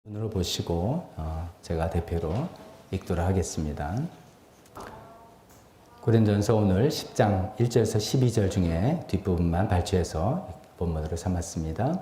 눈으로 보시고 제가 대표로 읽도록 하겠습니다. 고린도전서 오늘 10장 1절에서 12절 중에 뒷부분만 발췌해서 본문으로 삼았습니다.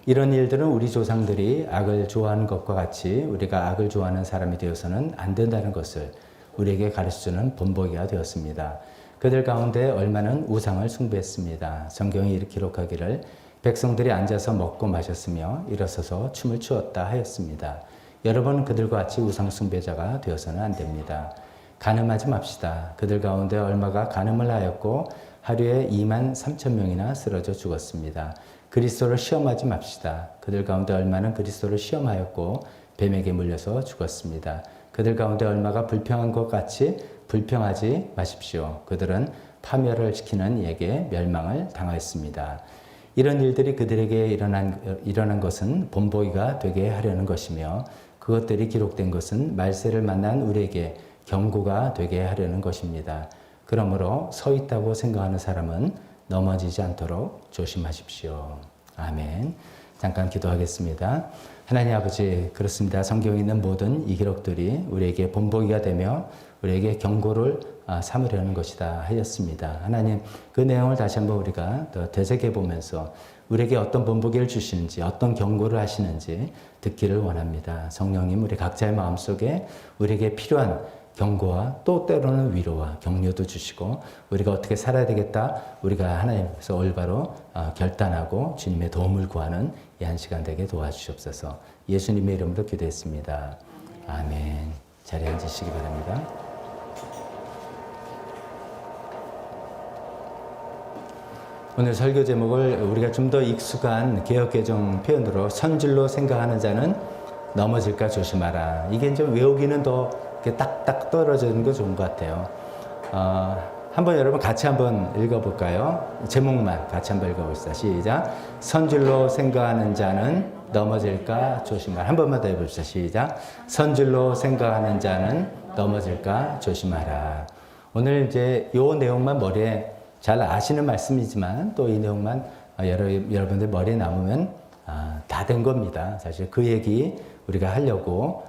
이런 일들은 우리 조상들이 악을 좋아하는 것과 같이 우리가 악을 좋아하는 사람이 되어서는 안 된다는 것을 우리에게 가르쳐주는 본보기가 되었습니다. 그들 가운데 얼마는 우상을 숭배했습니다. 성경이 이렇게 기록하기를 백성들이 앉아서 먹고 마셨으며 일어서서 춤을 추었다 하였습니다. 여러분 그들과 같이 우상 숭배자가 되어서는 안 됩니다. 간음하지 맙시다. 그들 가운데 얼마가 간음을 하였고 하루에 2만 3천 명이나 쓰러져 죽었습니다. 그리스도를 시험하지 맙시다. 그들 가운데 얼마는 그리스도를 시험하였고 뱀에게 물려서 죽었습니다. 그들 가운데 얼마가 불평한 것 같이 불평하지 마십시오. 그들은 파멸을 시키는 이에게 멸망을 당하였습니다. 이런 일들이 그들에게 일어난 것은 본보기가 되게 하려는 것이며 그것들이 기록된 것은 말세를 만난 우리에게 경고가 되게 하려는 것입니다. 그러므로 서 있다고 생각하는 사람은 넘어지지 않도록 조심하십시오. 아멘. 잠깐 기도하겠습니다. 하나님 아버지, 그렇습니다. 성경에 있는 모든 이 기록들이 우리에게 본보기가 되며 우리에게 경고를 삼으려는 것이다 하였습니다. 하나님, 그 내용을 다시 한번 우리가 더 되새겨 보면서 우리에게 어떤 본보기를 주시는지, 어떤 경고를 하시는지 듣기를 원합니다. 성령님, 우리 각자의 마음속에 우리에게 필요한 경고와 또 때로는 위로와 격려도 주시고 우리가 어떻게 살아야 되겠다, 우리가 하나님 앞에서 올바로 결단하고 주님의 도움을 구하는 이 한 시간 되게 도와주시옵소서. 예수님의 이름으로 기도했습니다. 아멘. 자리에 앉으시기 바랍니다. 오늘 설교 제목을 우리가 좀 더 익숙한 개역개정 표현으로 선질로 생각하는 자는 넘어질까 조심하라. 이게 좀 외우기는 더 이렇게 딱딱 떨어지는 거 좋은 것 같아요. 한번 여러분 같이 한번 읽어볼까요? 제목만 같이 한번 읽어봅시다. 시작. 선질로 생각하는 자는 넘어질까 조심하라. 한 번만 더 해봅시다. 시작. 선질로 생각하는 자는 넘어질까 조심하라. 오늘 이제 요 내용만 머리에 잘 아시는 말씀이지만 또 이 내용만 여러분들 머리에 남으면 다 된 겁니다. 사실 그 얘기 우리가 하려고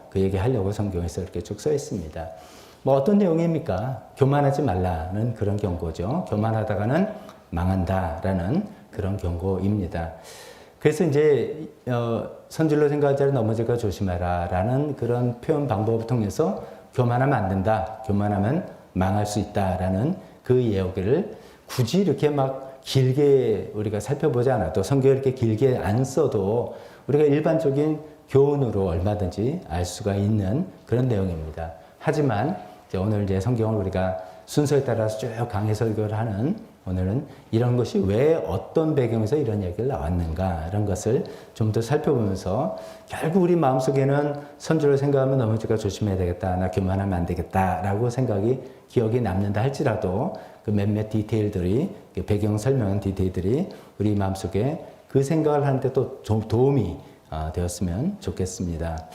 성경에서 이렇게 쭉 써 있습니다. 뭐 어떤 내용입니까? 교만하지 말라는 그런 경고죠. 교만하다가는 망한다라는 그런 경고입니다. 그래서 이제 선질로 생각할 자를 넘어질까 조심하라라는 그런 표현 방법을 통해서 교만하면 안 된다, 교만하면 망할 수 있다라는 그 이야기를 굳이 이렇게 막 길게 우리가 살펴보지 않아도 성경을 이렇게 길게 안 써도 우리가 일반적인 교훈으로 얼마든지 알 수가 있는 그런 내용입니다. 하지만 이제 오늘 이제 성경을 우리가 순서에 따라서 쭉 강의 설교를 하는 오늘은 이런 것이 왜 어떤 배경에서 이런 얘기를 나왔는가 이런 것을 좀 더 살펴보면서 결국 우리 마음속에는 선지로 생각하면 넘어질까 조심해야 되겠다, 나 교만하면 안 되겠다 라고 생각이 기억이 남는다 할지라도 그 몇몇 디테일들이 배경 설명한 디테일들이 우리 마음속에 그 생각을 하는데 또 도움이 되었으면 좋겠습니다.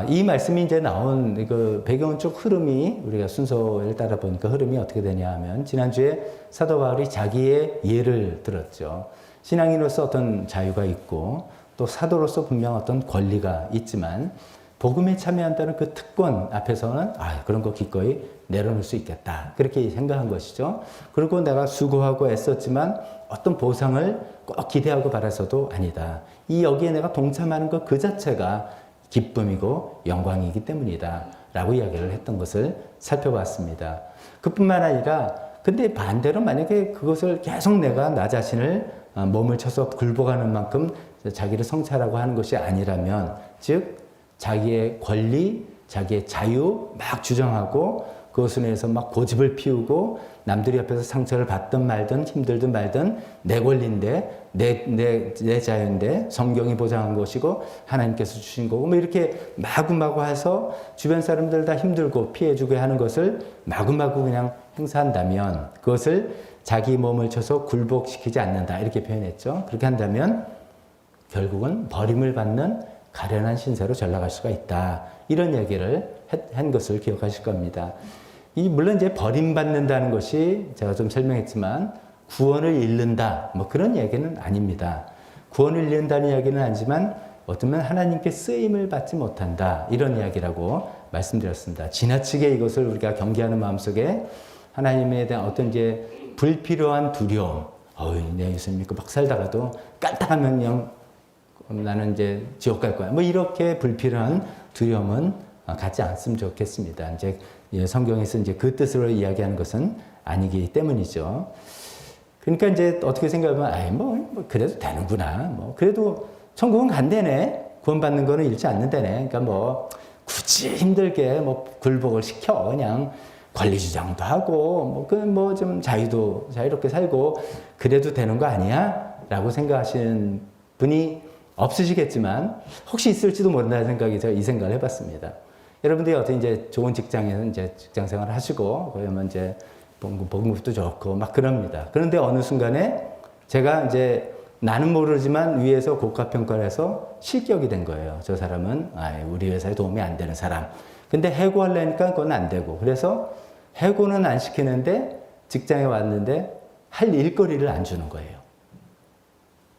이 말씀이 이제 나온 그 배경적 흐름이 우리가 순서를 따라 보니까 흐름이 어떻게 되냐 하면 지난주에 사도 바울이 자기의 예를 들었죠. 신앙인으로서 어떤 자유가 있고 또 사도로서 분명 어떤 권리가 있지만 복음에 참여한다는 그 특권 앞에서는 그런 거 기꺼이 내려놓을 수 있겠다. 그렇게 생각한 것이죠. 그리고 내가 수고하고 애썼지만 어떤 보상을 꼭 기대하고 바라서도 아니다. 여기에 내가 동참하는 것 그 자체가 기쁨이고 영광이기 때문이다. 라고 이야기를 했던 것을 살펴봤습니다. 그뿐만 아니라 근데 반대로 만약에 그것을 계속 내가 나 자신을 몸을 쳐서 굴복하는 만큼 자기를 성찰하고 하는 것이 아니라면 즉 자기의 권리, 자기의 자유 막 주장하고 그것을 위해서 막 고집을 피우고 남들이 옆에서 상처를 받든 말든 힘들든 말든 내 권리인데 내 자유인데 성경이 보장한 것이고 하나님께서 주신 거고 뭐 이렇게 마구마구 해서 주변 사람들 다 힘들고 피해주게 하는 것을 마구마구 그냥 행사한다면 그것을 자기 몸을 쳐서 굴복시키지 않는다 이렇게 표현했죠. 그렇게 한다면 결국은 버림을 받는 가련한 신세로 전락할 수가 있다. 이런 얘기를 한 것을 기억하실 겁니다. 물론 이제 버림받는다는 것이 제가 좀 설명했지만 구원을 잃는다 뭐 그런 얘기는 아닙니다. 구원을 잃는다는 이야기는 아니지만 어쩌면 하나님께 쓰임을 받지 못한다. 이런 이야기라고 말씀드렸습니다. 지나치게 이것을 우리가 경계하는 마음속에 하나님에 대한 어떤 이제 불필요한 두려움, 내 예수님 믿고 막 살다가도 깔딱하면 그냥 나는 이제 지옥 갈 거야. 뭐 이렇게 불필요한 두려움은 갖지 않으면 좋겠습니다. 이제 성경에서 이제 그 뜻으로 이야기하는 것은 아니기 때문이죠. 그러니까 이제 어떻게 생각하면, 뭐 그래도 되는구나. 뭐 그래도 천국은 간대네. 구원받는 거는 잃지 않는다네. 그러니까 뭐 굳이 힘들게 뭐 굴복을 시켜 그냥 권리주장도 하고 뭐 좀 자유롭게 살고 그래도 되는 거 아니야? 라고 생각하시는 분이 없으시겠지만 혹시 있을지도 모른다는 생각이 제가 이 생각을 해봤습니다. 여러분들이 어떤 이제 좋은 직장에서 이제 직장 생활을 하시고 그러면 이제 봉급도 좋고 막 그럽니다. 그런데 어느 순간에 제가 이제 나는 모르지만 위에서 고가평가를 해서 실격이 된 거예요. 저 사람은 우리 회사에 도움이 안 되는 사람. 근데 해고하려니까 그건 안 되고 그래서 해고는 안 시키는데 직장에 왔는데 할 일거리를 안 주는 거예요.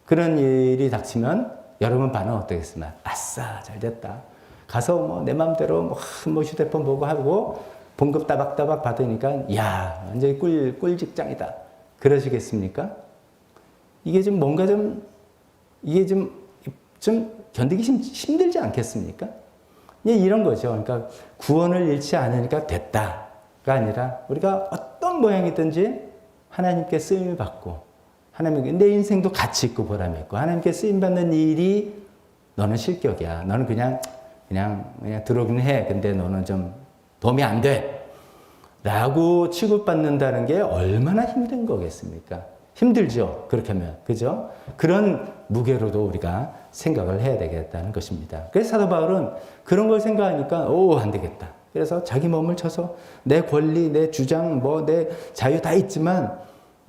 그런 일이 닥치면 여러분 반응 어떻겠습니까? 아싸 잘 됐다. 가서 뭐 내 맘대로 뭐 휴대폰 보고 하고 봉급 따박따박 받으니까 야 완전히 꿀 직장이다. 그러시겠습니까? 이게 좀 뭔가 이게 좀 견디기 힘들지 않겠습니까? 이런 거죠. 그러니까 구원을 잃지 않으니까 됐다가 아니라 우리가 어떤 모양이든지 하나님께 쓰임을 받고 하나님께 내 인생도 가치 있고 보람 있고 하나님께 쓰임 받는 일이 너는 실격이야. 너는 그냥 들어오긴 해. 근데 너는 좀 도움이 안 돼. 라고 취급받는다는 게 얼마나 힘든 거겠습니까? 힘들죠. 그렇게 하면. 그죠? 그런 무게로도 우리가 생각을 해야 되겠다는 것입니다. 그래서 사도 바울은 그런 걸 생각하니까, 안 되겠다. 그래서 자기 몸을 쳐서 내 권리, 내 주장, 내 자유 다 있지만,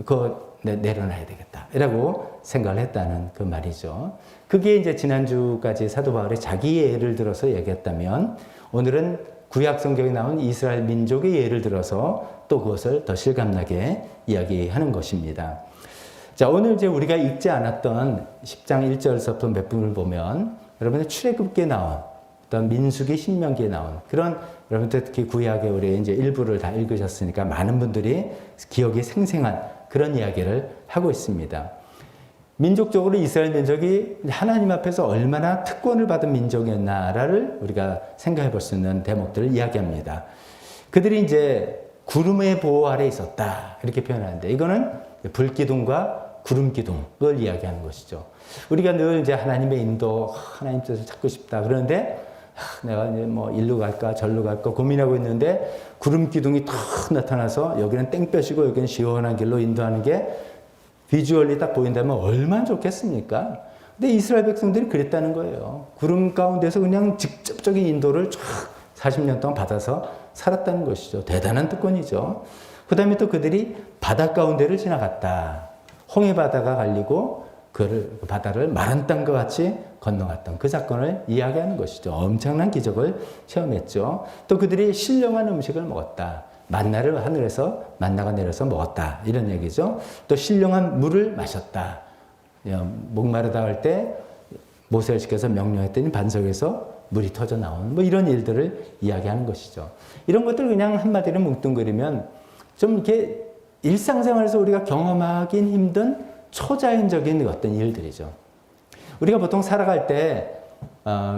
그거 내려놔야 되겠다. 라고 생각을 했다는 그 말이죠. 그게 이제 지난주까지 사도 바울이 자기 예를 들어서 얘기했다면, 오늘은 구약 성경에 나온 이스라엘 민족의 예를 들어서 또 그것을 더 실감나게 이야기하는 것입니다. 자, 오늘 이제 우리가 읽지 않았던 10장 1절서부터 몇 분을 보면 여러분의 출애굽기에 나온 어떤 민수기 신명기에 나온 그런 여러분들 특히 구약의 우리 이제 일부를 다 읽으셨으니까 많은 분들이 기억이 생생한 그런 이야기를 하고 있습니다. 민족적으로 이스라엘 민족이 하나님 앞에서 얼마나 특권을 받은 민족이었나를 우리가 생각해 볼 수 있는 대목들을 이야기합니다. 그들이 이제 구름의 보호 아래 있었다. 이렇게 표현하는데 이거는 불기둥과 구름기둥을 이야기하는 것이죠. 우리가 늘 이제 하나님의 인도, 하나님 뜻을 찾고 싶다. 그런데 내가 이제 뭐 일로 갈까 절로 갈까 고민하고 있는데 구름기둥이 탁 나타나서 여기는 땡볕이고 여기는 시원한 길로 인도하는 게 비주얼이 딱 보인다면 얼마나 좋겠습니까? 근데 이스라엘 백성들이 그랬다는 거예요. 구름 가운데서 그냥 직접적인 인도를 쫙 40년 동안 받아서 살았다는 것이죠. 대단한 특권이죠. 그 다음에 또 그들이 바다 가운데를 지나갔다. 홍해바다가 갈리고 그 바다를 마른 땅과 같이 건너갔던 그 사건을 이야기하는 것이죠. 엄청난 기적을 체험했죠. 또 그들이 신령한 음식을 먹었다. 만나를 하늘에서 만나가 내려서 먹었다. 이런 얘기죠. 또 신령한 물을 마셨다. 목마르다 할 때 모세를 시켜서 명령했더니 반석에서 물이 터져 나오는 뭐 이런 일들을 이야기하는 것이죠. 이런 것들 그냥 한마디로 뭉뚱그리면 좀 이렇게 일상생활에서 우리가 경험하긴 힘든 초자연적인 어떤 일들이죠. 우리가 보통 살아갈 때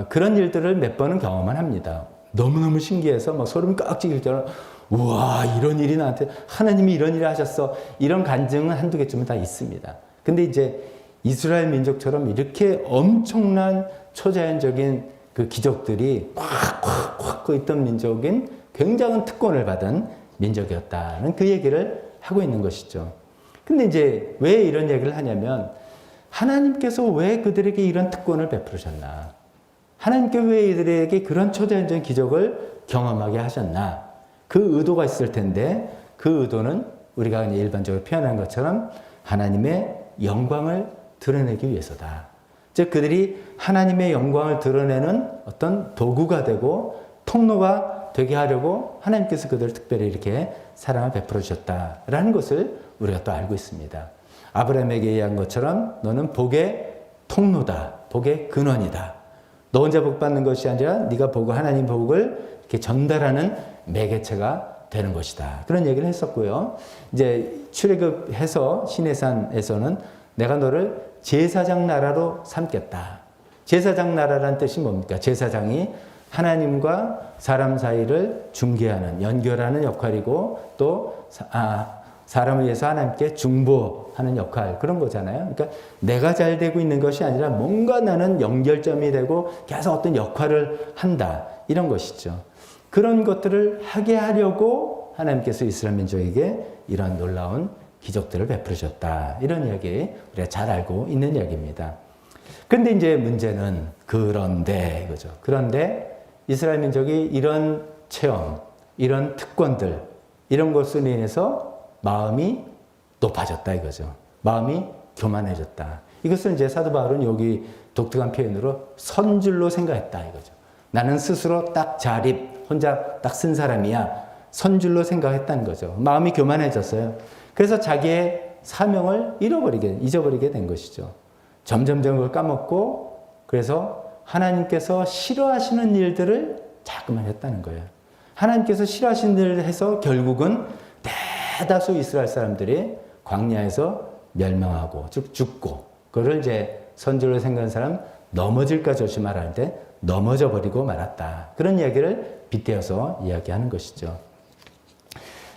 그런 일들을 몇 번은 경험만 합니다. 너무너무 신기해서 막 소름이 꽉 찌길 정도로 우와 이런 일이 나한테 하나님이 이런 일을 하셨어. 이런 간증은 한두 개쯤은 다 있습니다. 근데 이제 이스라엘 민족처럼 이렇게 엄청난 초자연적인 그 기적들이 꽉 있던 민족인 굉장한 특권을 받은 민족이었다는 그 얘기를 하고 있는 것이죠. 근데 이제 왜 이런 얘기를 하냐면 하나님께서 왜 그들에게 이런 특권을 베푸셨나? 하나님께 왜 이들에게 그런 초자연적인 기적을 경험하게 하셨나? 그 의도가 있을 텐데 그 의도는 우리가 일반적으로 표현한 것처럼 하나님의 영광을 드러내기 위해서다. 즉 그들이 하나님의 영광을 드러내는 어떤 도구가 되고 통로가 되게 하려고 하나님께서 그들을 특별히 이렇게 사랑을 베풀어 주셨다라는 것을 우리가 또 알고 있습니다. 아브라함에게 얘기한 것처럼 너는 복의 통로다. 복의 근원이다. 너 혼자 복 받는 것이 아니라 네가 복을 하나님 복을 이렇게 전달하는 매개체가 되는 것이다. 그런 얘기를 했었고요. 이제 출애굽해서 시내산에서는 내가 너를 제사장 나라로 삼겠다. 제사장 나라란 뜻이 뭡니까? 제사장이 하나님과 사람 사이를 중개하는, 연결하는 역할이고 또 사람을 위해서 하나님께 중보하는 역할, 그런 거잖아요. 그러니까 내가 잘 되고 있는 것이 아니라 뭔가 나는 연결점이 되고 계속 어떤 역할을 한다, 이런 것이죠. 그런 것들을 하게 하려고 하나님께서 이스라엘 민족에게 이런 놀라운 기적들을 베풀으셨다, 이런 이야기 우리가 잘 알고 있는 이야기입니다. 그런데 이제 문제는 그런데 이거죠. 그런데 이스라엘 민족이 이런 체험, 이런 특권들, 이런 것으로 인해서 마음이 높아졌다 이거죠. 마음이 교만해졌다. 이것을 이제 사도 바울은 여기 독특한 표현으로 선줄로 생각했다 이거죠. 나는 스스로 딱 자립, 혼자 딱 쓴 사람이야. 선줄로 생각했다는 거죠. 마음이 교만해졌어요. 그래서 자기의 사명을 잊어버리게 된 것이죠. 점점점 그걸 까먹고, 그래서 하나님께서 싫어하시는 일들을 자꾸만 했다는 거예요. 하나님께서 싫어하시는 일을 해서 결국은 대다수 이스라엘 사람들이 광야에서 멸망하고 즉 죽고, 그거를 이제 선줄로 생각한 사람 넘어질까 조심하라는데 넘어져 버리고 말았다. 그런 이야기를 빗대어서 이야기하는 것이죠.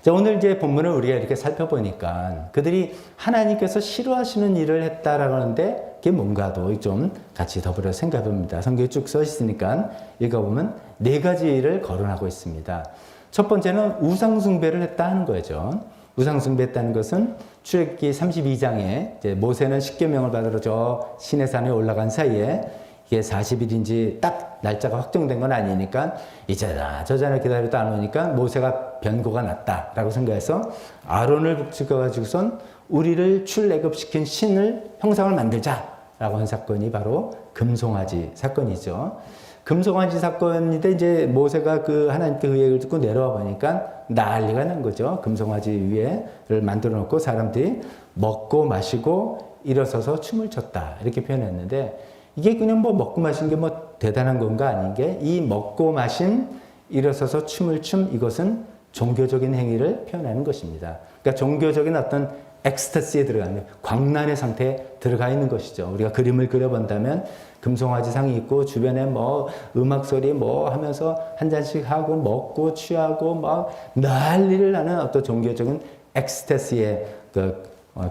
자, 오늘 이제 본문을 우리가 이렇게 살펴보니까 그들이 하나님께서 싫어하시는 일을 했다라고 하는데 그게 뭔가도 좀 같이 더불어 생각해 봅니다. 성경에 쭉 써 있으니까 읽어보면 4가지를 거론하고 있습니다. 첫 번째는 우상숭배를 했다 하는 거죠. 우상숭배했다는 것은 출애굽기 32장에 이제 모세는 십계명을 받으러 저 시내산에 올라간 사이에 이게 40일인지 딱 날짜가 확정된 건 아니니까 이제나 저제나 기다려도 안 오니까 모세가 변고가 났다라고 생각해서 아론을 북직어가지고선 우리를 출애굽시킨 신을 형상을 만들자라고 한 사건이 바로 금송아지 사건이죠. 금송아지 사건인데 이제 모세가 그 하나님께 그 얘기를 듣고 내려와 보니까 난리가 난 거죠. 금송아지 위에를 만들어 놓고 사람들이 먹고 마시고 일어서서 춤을 췄다, 이렇게 표현했는데 이게 그냥 뭐 먹고 마신 게 뭐 대단한 건가 아닌 게, 이 먹고 마신 일어서서 춤을 춤, 이것은 종교적인 행위를 표현하는 것입니다. 그러니까 종교적인 어떤 엑스타시에 들어가는, 광란의 상태에 들어가 있는 것이죠. 우리가 그림을 그려본다면 금송아지 상이 있고 주변에 뭐 음악 소리 뭐 하면서 한 잔씩 하고 먹고 취하고 막 난리를 하는 어떤 종교적인 엑스타시의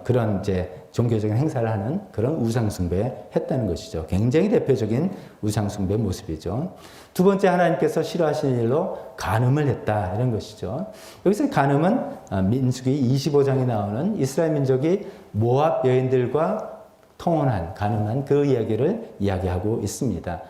그런 이제 종교적인 행사를 하는 그런 우상숭배 했다는 것이죠. 굉장히 대표적인 우상숭배 모습이죠. 두 번째, 하나님께서 싫어하시는 일로 간음을 했다, 이런 것이죠. 여기서 간음은 민수기 25장에 나오는 이스라엘 민족이 모압 여인들과 통혼한, 간음한 그 이야기를 이야기하고 있습니다.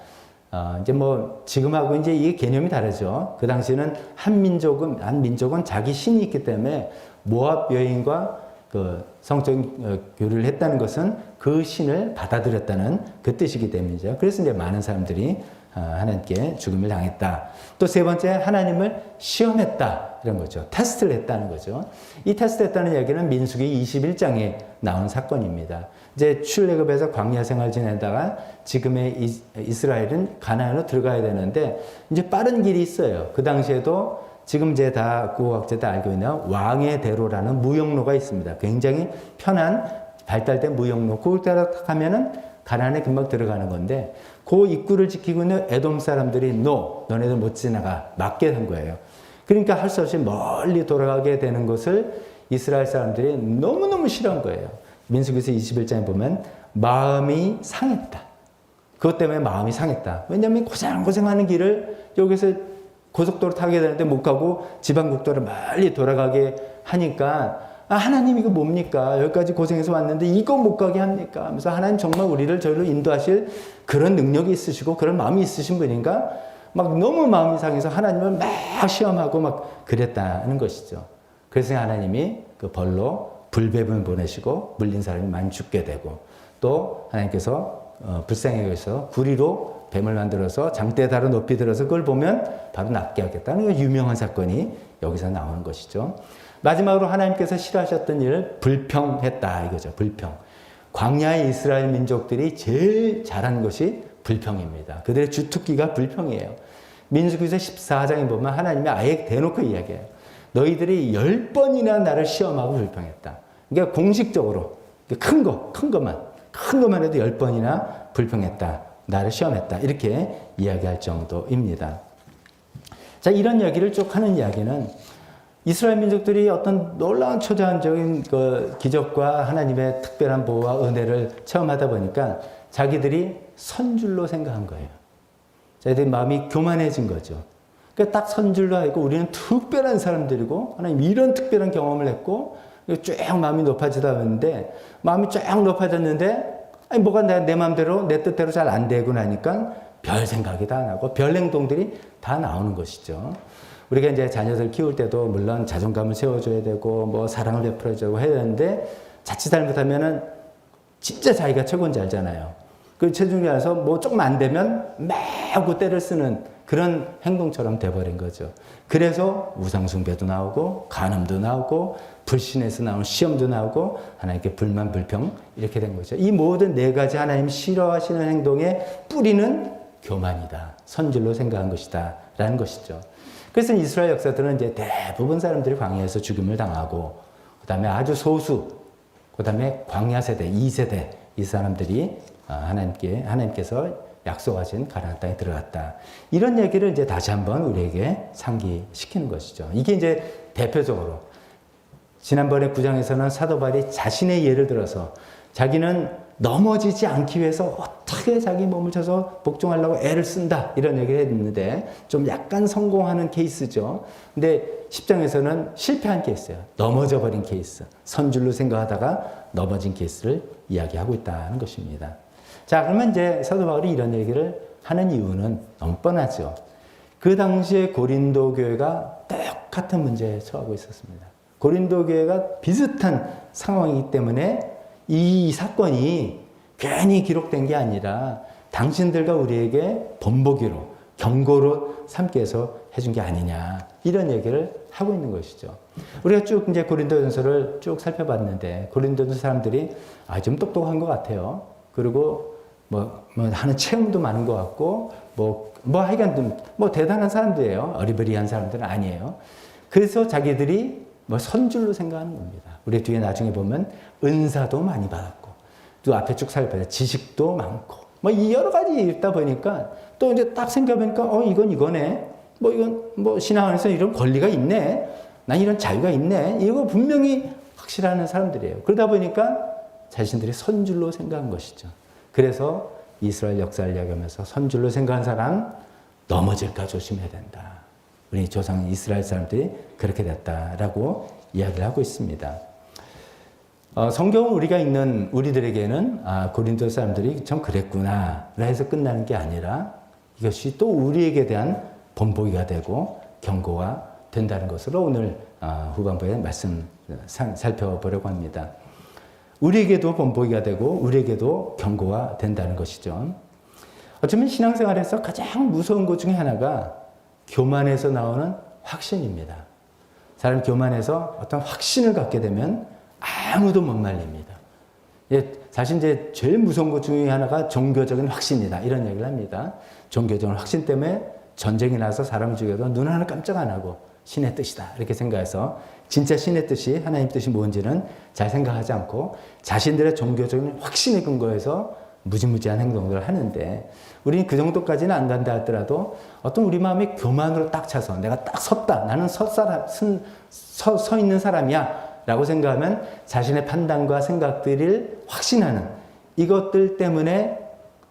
이제 뭐 지금하고 이제 이 개념이 다르죠. 그 당시에는 한 민족은 자기 신이 있기 때문에 모압 여인과 그 성적인 교류를 했다는 것은 그 신을 받아들였다는 그 뜻이기 때문이죠. 그래서 이제 많은 사람들이 하나님께 죽음을 당했다. 또 세 번째, 하나님을 시험했다, 이런 거죠. 테스트를 했다는 거죠. 이 테스트 했다는 이야기는 민수기 21장에 나온 사건입니다. 이제 출애굽에서 광야 생활 지내다가 지금의 이스라엘은 가나안으로 들어가야 되는데 이제 빠른 길이 있어요. 그 당시에도 지금 이제 다 국어학자 다 알고 있는 왕의 대로라는 무역로가 있습니다. 굉장히 편한 발달된 무역로. 그걸 따라 가면은 가나안에 금방 들어가는 건데 그 입구를 지키고 있는 에돔 사람들이 너네들 못 지나가, 막게 한 거예요. 그러니까 할 수 없이 멀리 돌아가게 되는 것을 이스라엘 사람들이 너무너무 싫어한 거예요. 민수기서 21장에 보면 마음이 상했다. 그것 때문에 마음이 상했다. 왜냐하면 고생하는 길을 여기서 고속도로 타게 되는데 못 가고 지방국도를 멀리 돌아가게 하니까 하나님 이거 뭡니까? 여기까지 고생해서 왔는데 이거 못 가게 합니까? 하면서 하나님 정말 우리를 저리로 인도하실 그런 능력이 있으시고 그런 마음이 있으신 분인가? 막 너무 마음이 상해서 하나님을 막 시험하고 막 그랬다는 것이죠. 그래서 하나님이 그 벌로 불뱀을 보내시고 물린 사람이 많이 죽게 되고, 또 하나님께서 불쌍히 여기서 구리로 뱀을 만들어서 장대 달아 높이 들어서 그걸 보면 바로 낫게 하겠다는 유명한 사건이 여기서 나오는 것이죠. 마지막으로 하나님께서 싫어하셨던 일을 불평했다, 이거죠. 불평. 광야의 이스라엘 민족들이 제일 잘한 것이 불평입니다. 그들의 주특기가 불평이에요. 민수기서 14장에 보면 하나님이 아예 대놓고 이야기해요. 너희들이 10번이나 나를 시험하고 불평했다. 그러니까 공식적으로 큰 것만 해도 10번이나 불평했다. 나를 시험했다. 이렇게 이야기할 정도입니다. 자, 이런 이야기를 쭉 하는 이야기는 이스라엘 민족들이 어떤 놀라운 초자연적인 그 기적과 하나님의 특별한 보호와 은혜를 체험하다 보니까 자기들이 선줄로 생각한 거예요. 자기들이 마음이 교만해진 거죠. 그러니까 딱 선줄로 하고 우리는 특별한 사람들이고 하나님 이런 특별한 경험을 했고 쭉 마음이 높아지다 보는데 마음이 쭉 높아졌는데 아니 뭐가 내 마음대로 내 뜻대로 잘 안 되고 나니까 별 생각이 다 나고 별 행동들이 다 나오는 것이죠. 우리가 이제 자녀들 키울 때도 물론 자존감을 세워줘야 되고 뭐 사랑을 베풀어주고 해야 되는데 자칫 잘못하면은 진짜 자기가 최고인 줄 알잖아요. 그 체중이 와서 뭐 조금 안 되면 매우 때를 쓰는 그런 행동처럼 돼버린 거죠. 그래서 우상숭배도 나오고 간음도 나오고 불신에서 나온 시험도 나오고 하나님께 불만 불평 이렇게 된 거죠. 이 모든 네 가지 하나님 싫어하시는 행동의 뿌리는 교만이다. 선줄로 생각한 것이다. 라는 것이죠. 그래서 이스라엘 역사들은 이제 대부분 사람들이 광야에서 죽임을 당하고 그 다음에 아주 소수 그 다음에 광야 세대 2세대 이 사람들이 하나님께서 약속하신 가나안 땅에 들어갔다. 이런 얘기를 이제 다시 한번 우리에게 상기시키는 것이죠. 이게 이제 대표적으로 지난번에 9장에서는 사도 바울이 자신의 예를 들어서 자기는 넘어지지 않기 위해서 어떻게 자기 몸을 쳐서 복종하려고 애를 쓴다 이런 얘기를 했는데 좀 약간 성공하는 케이스죠. 근데 10장에서는 실패한 케이스예요. 넘어져 버린 케이스. 선줄로 생각하다가 넘어진 케이스를 이야기하고 있다는 것입니다. 자, 그러면 이제 사도 바울이 이런 얘기를 하는 이유는 너무 뻔하죠. 그 당시에 고린도 교회가 똑같은 문제에 처하고 있었습니다. 고린도 교회가 비슷한 상황이기 때문에 이 사건이 괜히 기록된 게 아니라 당신들과 우리에게 본보기로 경고로 삼게 해서 해준 게 아니냐 이런 얘기를 하고 있는 것이죠. 우리가 쭉 이제 고린도전서를 쭉 살펴봤는데 고린도전 사람들이 좀 똑똑한 것 같아요. 그리고 뭐 하는 체험도 많은 것 같고 하여간 대단한 사람들이에요. 어리버리한 사람들은 아니에요. 그래서 자기들이 선줄로 생각하는 겁니다. 우리 뒤에 나중에 보면 은사도 많이 받았고 또 앞에 쭉 살펴봐요. 지식도 많고 이 여러 가지 읽다 보니까 또 이제 딱 생각해보니까 이건 이거네. 이건 신앙 안에서 이런 권리가 있네. 난 이런 자유가 있네. 이거 분명히 확실한 사람들이에요. 그러다 보니까 자신들이 선줄로 생각한 것이죠. 그래서 이스라엘 역사를 이야기하면서 선줄로 생각한 사람 넘어질까 조심해야 된다. 우리 조상 이스라엘 사람들이 그렇게 됐다라고 이야기를 하고 있습니다. 성경을 우리가 읽는 우리들에게는 고린도 사람들이 참 그랬구나 해서 끝나는 게 아니라 이것이 또 우리에게 대한 본보기가 되고 경고가 된다는 것으로 오늘 후반부에 말씀 살펴보려고 합니다. 우리에게도 본보기가 되고 우리에게도 경고가 된다는 것이죠. 어쩌면 신앙생활에서 가장 무서운 것 중에 하나가 교만에서 나오는 확신입니다. 사람 교만해서 어떤 확신을 갖게 되면 아무도 못 말립니다. 사실 이제 제일 무서운 것 중에 하나가 종교적인 확신이다. 이런 얘기를 합니다. 종교적인 확신 때문에 전쟁이 나서 사람을 죽여도 눈 하나 깜짝 안 하고 신의 뜻이다. 이렇게 생각해서 진짜 신의 뜻이 하나님 뜻이 뭔지는 잘 생각하지 않고 자신들의 종교적인 확신에 근거해서 무지무지한 행동들을 하는데 우리는 그 정도까지는 안 간다 하더라도 어떤 우리 마음이 교만으로 딱 차서 내가 딱 섰다. 나는 서 있는 사람이야. 라고 생각하면 자신의 판단과 생각들을 확신하는 이것들 때문에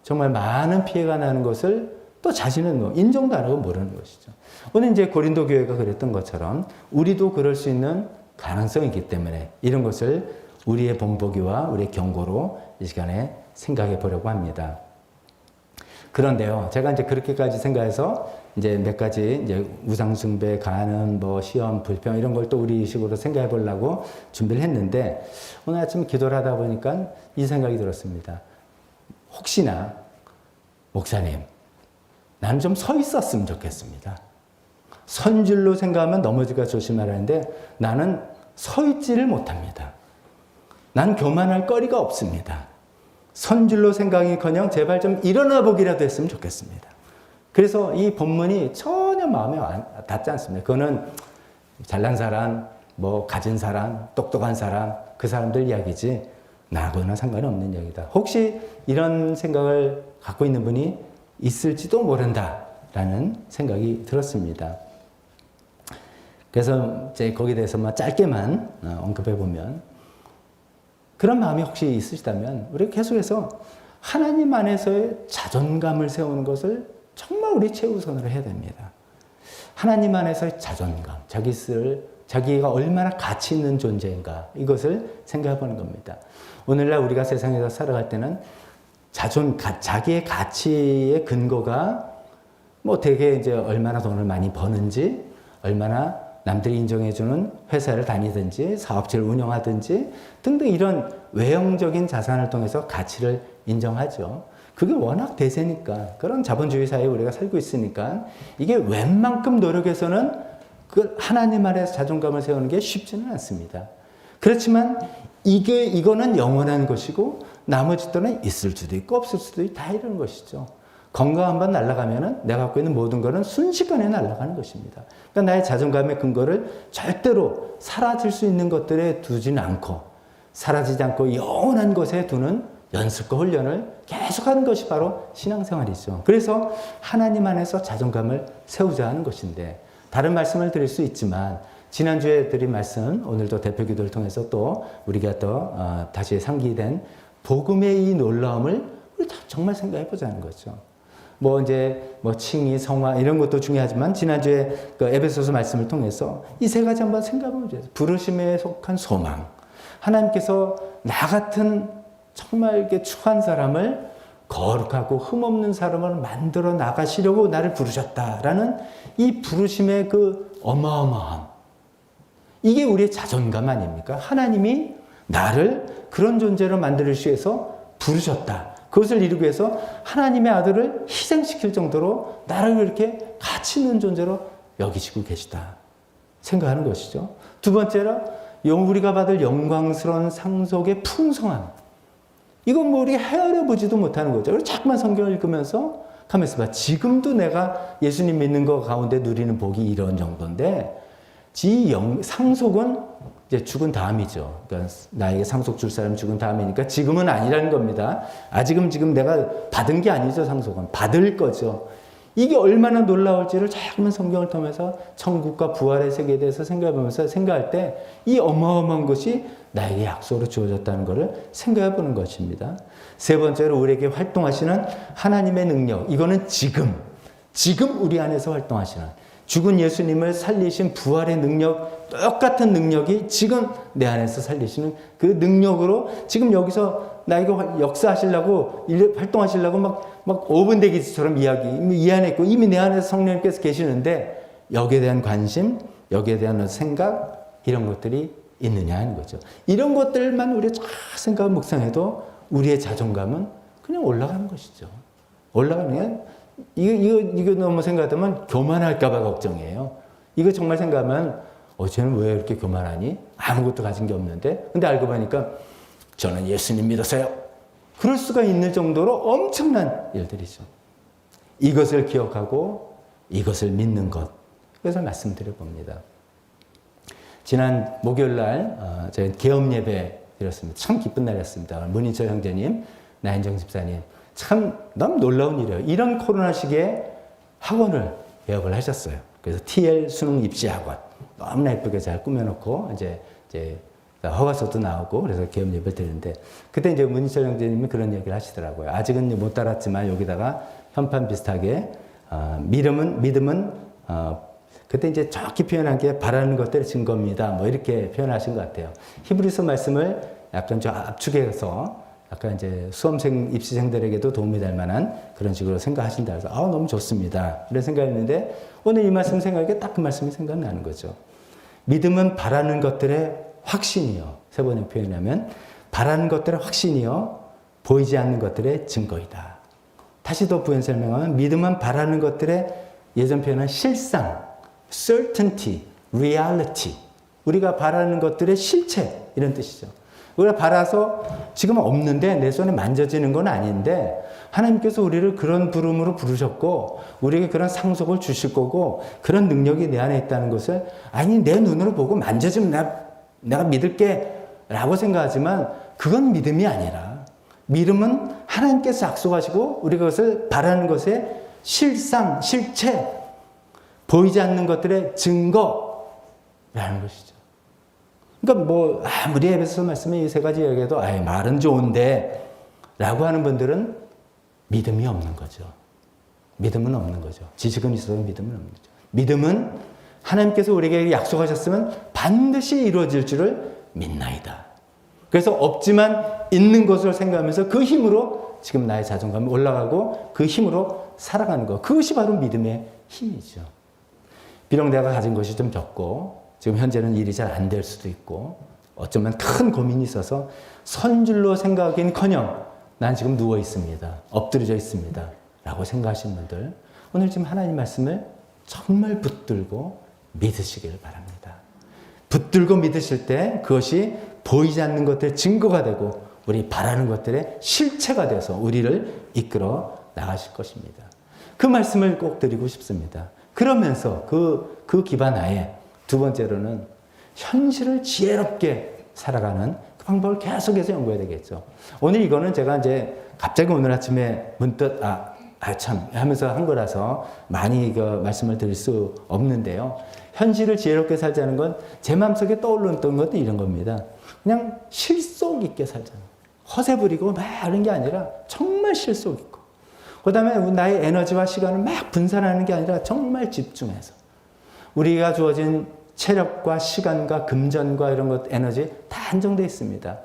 정말 많은 피해가 나는 것을 또 자신은 인정도 안 하고 모르는 것이죠. 오늘 이제 고린도 교회가 그랬던 것처럼 우리도 그럴 수 있는 가능성이 있기 때문에 이런 것을 우리의 본보기와 우리의 경고로 이 시간에 생각해 보려고 합니다. 그런데요, 제가 이제 그렇게까지 생각해서 이제 몇 가지 이제 우상숭배, 간음, 시험, 불평 이런 걸 또 우리 식으로 생각해 보려고 준비를 했는데 오늘 아침 기도를 하다 보니까 이 생각이 들었습니다. 혹시나 목사님, 나는 좀 서 있었으면 좋겠습니다. 선줄로 생각하면 넘어질까 조심하라는데 나는 서 있지를 못합니다. 난 교만할 거리가 없습니다. 선줄로 생각이커녕 제발 좀 일어나 보기라도 했으면 좋겠습니다. 그래서 이 본문이 전혀 마음에 닿지 않습니다. 그거는 잘난 사람, 뭐 가진 사람, 똑똑한 사람, 그 사람들 이야기지 나하고는 상관이 없는 이야기다. 혹시 이런 생각을 갖고 있는 분이 있을지도 모른다라는 생각이 들었습니다. 그래서 이제 거기에 대해서만 짧게만 언급해 보면, 그런 마음이 혹시 있으시다면 우리 계속해서 하나님 안에서의 자존감을 세우는 것을 정말 우리 최우선으로 해야 됩니다. 하나님 안에서의 자존감, 자기가 얼마나 가치 있는 존재인가, 이것을 생각해 보는 겁니다. 오늘날 우리가 세상에서 살아갈 때는 자기의 가치의 근거가 뭐 되게 이제 얼마나 돈을 많이 버는지, 얼마나 남들이 인정해주는 회사를 다니든지 사업체를 운영하든지 등등 이런 외형적인 자산을 통해서 가치를 인정하죠. 그게 워낙 대세니까, 그런 자본주의 사회에 우리가 살고 있으니까 이게 웬만큼 노력해서는 그 하나님 아래에서 자존감을 세우는 게 쉽지는 않습니다. 그렇지만 이거는 영원한 것이고 나머지 또는 있을 수도 있고 없을 수도 있고 다 이런 것이죠. 건강 한번 날아가면은 내가 갖고 있는 모든 것은 순식간에 날아가는 것입니다. 그러니까 나의 자존감의 근거를 절대로 사라질 수 있는 것들에 두지는 않고, 사라지지 않고 영원한 것에 두는 연습과 훈련을 계속하는 것이 바로 신앙생활이죠. 그래서 하나님 안에서 자존감을 세우자 하는 것인데, 다른 말씀을 드릴 수 있지만 지난주에 드린 말씀, 오늘도 대표기도를 통해서 또 우리가 또 다시 상기된 복음의 이 놀라움을 우리 정말 생각해 보자는 거죠. 뭐 이제 뭐 칭의, 성화 이런 것도 중요하지만 지난주에 그 에베소서 말씀을 통해서 이 세 가지 한번 생각해 보죠. 부르심에 속한 소망. 하나님께서 나 같은 정말 이렇게 추한 사람을 거룩하고 흠없는 사람을 만들어 나가시려고 나를 부르셨다라는 이 부르심의 그 어마어마함. 이게 우리의 자존감 아닙니까? 하나님이 나를 그런 존재로 만들기 위해서 부르셨다. 그것을 이루기 위해서 하나님의 아들을 희생시킬 정도로 나를 이렇게 가치 있는 존재로 여기시고 계시다 생각하는 것이죠. 두 번째로 우리가 받을 영광스러운 상속의 풍성함. 이건 뭐 우리가 헤아려 보지도 못하는 거죠. 그래서 자꾸만 성경을 읽으면서 가만있어 봐. 지금도 내가 예수님 믿는 거 가운데 누리는 복이 이런 정도인데, 상속은 이제 죽은 다음이죠. 그러니까 나에게 상속 줄 사람 죽은 다음이니까 지금은 아니라는 겁니다. 지금 내가 받은 게 아니죠. 상속은 받을 거죠. 이게 얼마나 놀라울지를 자꾸만 성경을 통해서 천국과 부활의 세계에 대해서 생각해보면서 생각할 때 이 어마어마한 것이 나에게 약속으로 주어졌다는 것을 생각해 보는 것입니다. 세 번째로 우리에게 활동하시는 하나님의 능력. 이거는 지금 우리 안에서 활동하시는, 죽은 예수님을 살리신 부활의 능력, 똑같은 능력이 지금 내 안에서 살리시는 그 능력으로 지금 여기서 나에게 역사하시려고, 활동하시려고 막 5분 대기처럼 이 안에 있고 이미 내 안에서 성령님께서 계시는데, 여기에 대한 관심, 여기에 대한 생각, 이런 것들이 있느냐 하는 거죠. 이런 것들만 우리가 쫙 생각하고 묵상해도 우리의 자존감은 그냥 올라가는 것이죠. 올라가는 게, 이거 너무 생각하면 교만할까봐 걱정이에요. 이거 정말 생각하면, 쟤는 왜 이렇게 교만하니? 아무것도 가진 게 없는데? 근데 알고 보니까, 저는 예수님 믿었어요. 그럴 수가 있는 정도로 엄청난 일들이죠. 이것을 기억하고, 이것을 믿는 것. 그래서 말씀드려 봅니다. 지난 목요일 날, 저희 개업 예배 드렸습니다. 참 기쁜 날이었습니다. 문인철 형제님, 나인정 집사님. 참 너무 놀라운 일이에요. 이런 코로나 시기에 학원을 개업을 하셨어요. 그래서 TL 수능 입시 학원 너무나 예쁘게 잘 꾸며놓고 이제 허가서도 나오고 그래서 개업 예배를 드리는데, 그때 이제 문인철 형제님이 그런 얘기를 하시더라고요. 아직은 못 따랐지만 여기다가 현판 비슷하게 믿음은 그때 이제 정확히 표현한 게 바라는 것들의 증거입니다. 뭐 이렇게 표현하신 것 같아요. 히브리서 말씀을 약간 좀 압축해서 약간 이제 수험생, 입시생들에게도 도움이 될 만한 그런 식으로 생각하신다 해서 너무 좋습니다. 이런 생각했는데 오늘 이 말씀 생각하니까 딱 그 말씀이 생각나는 거죠. 믿음은 바라는 것들의 확신이요. 세 번에 표현하면 바라는 것들의 확신이요. 보이지 않는 것들의 증거이다. 다시 더 부연 설명하면 믿음은 바라는 것들의 예전 표현은 실상, certainty, reality. 우리가 바라는 것들의 실체 이런 뜻이죠. 우리가 바라서 지금 없는데 내 손에 만져지는 건 아닌데 하나님께서 우리를 그런 부름으로 부르셨고 우리에게 그런 상속을 주실 거고 그런 능력이 내 안에 있다는 것을 아니 내 눈으로 보고 만져지면 내가 믿을게 라고 생각하지만 그건 믿음이 아니라 믿음은 하나님께서 약속하시고 우리가 그것을 바라는 것의 실상, 실체, 보이지 않는 것들의 증거라는 것이죠. 그러니까 뭐 아무리 에베소서 말씀에 이 세 가지 얘기해도 말은 좋은데 라고 하는 분들은 믿음이 없는 거죠. 믿음은 없는 거죠. 지식은 있어도 믿음은 없는 거죠. 믿음은 하나님께서 우리에게 약속하셨으면 반드시 이루어질 줄을 믿나이다. 그래서 없지만 있는 것을 생각하면서 그 힘으로 지금 나의 자존감이 올라가고 그 힘으로 살아가는 것. 그것이 바로 믿음의 힘이죠. 비록 내가 가진 것이 좀 적고 지금 현재는 일이 잘 안 될 수도 있고 어쩌면 큰 고민이 있어서 선줄로 생각하긴커녕 난 지금 누워 있습니다. 엎드려져 있습니다. 라고 생각하시는 분들 오늘 지금 하나님 말씀을 정말 붙들고 믿으시길 바랍니다. 붙들고 믿으실 때 그것이 보이지 않는 것들의 증거가 되고 우리 바라는 것들의 실체가 돼서 우리를 이끌어 나가실 것입니다. 그 말씀을 꼭 드리고 싶습니다. 그러면서 그 기반 하에 두 번째로는 현실을 지혜롭게 살아가는 그 방법을 계속해서 연구해야 되겠죠. 오늘 이거는 제가 이제 갑자기 오늘 아침에 문득 참 하면서 한 거라서 많이 그 말씀을 드릴 수 없는데요. 현실을 지혜롭게 살자는 건 제 마음속에 떠오르는 것도 이런 겁니다. 그냥 실속 있게 살자는 허세 부리고 막 이런 게 아니라 정말 실속 있고 그 다음에 나의 에너지와 시간을 막 분산하는 게 아니라 정말 집중해서 우리가 주어진 체력과 시간과 금전과 이런 것 에너지 다 한정되어 있습니다.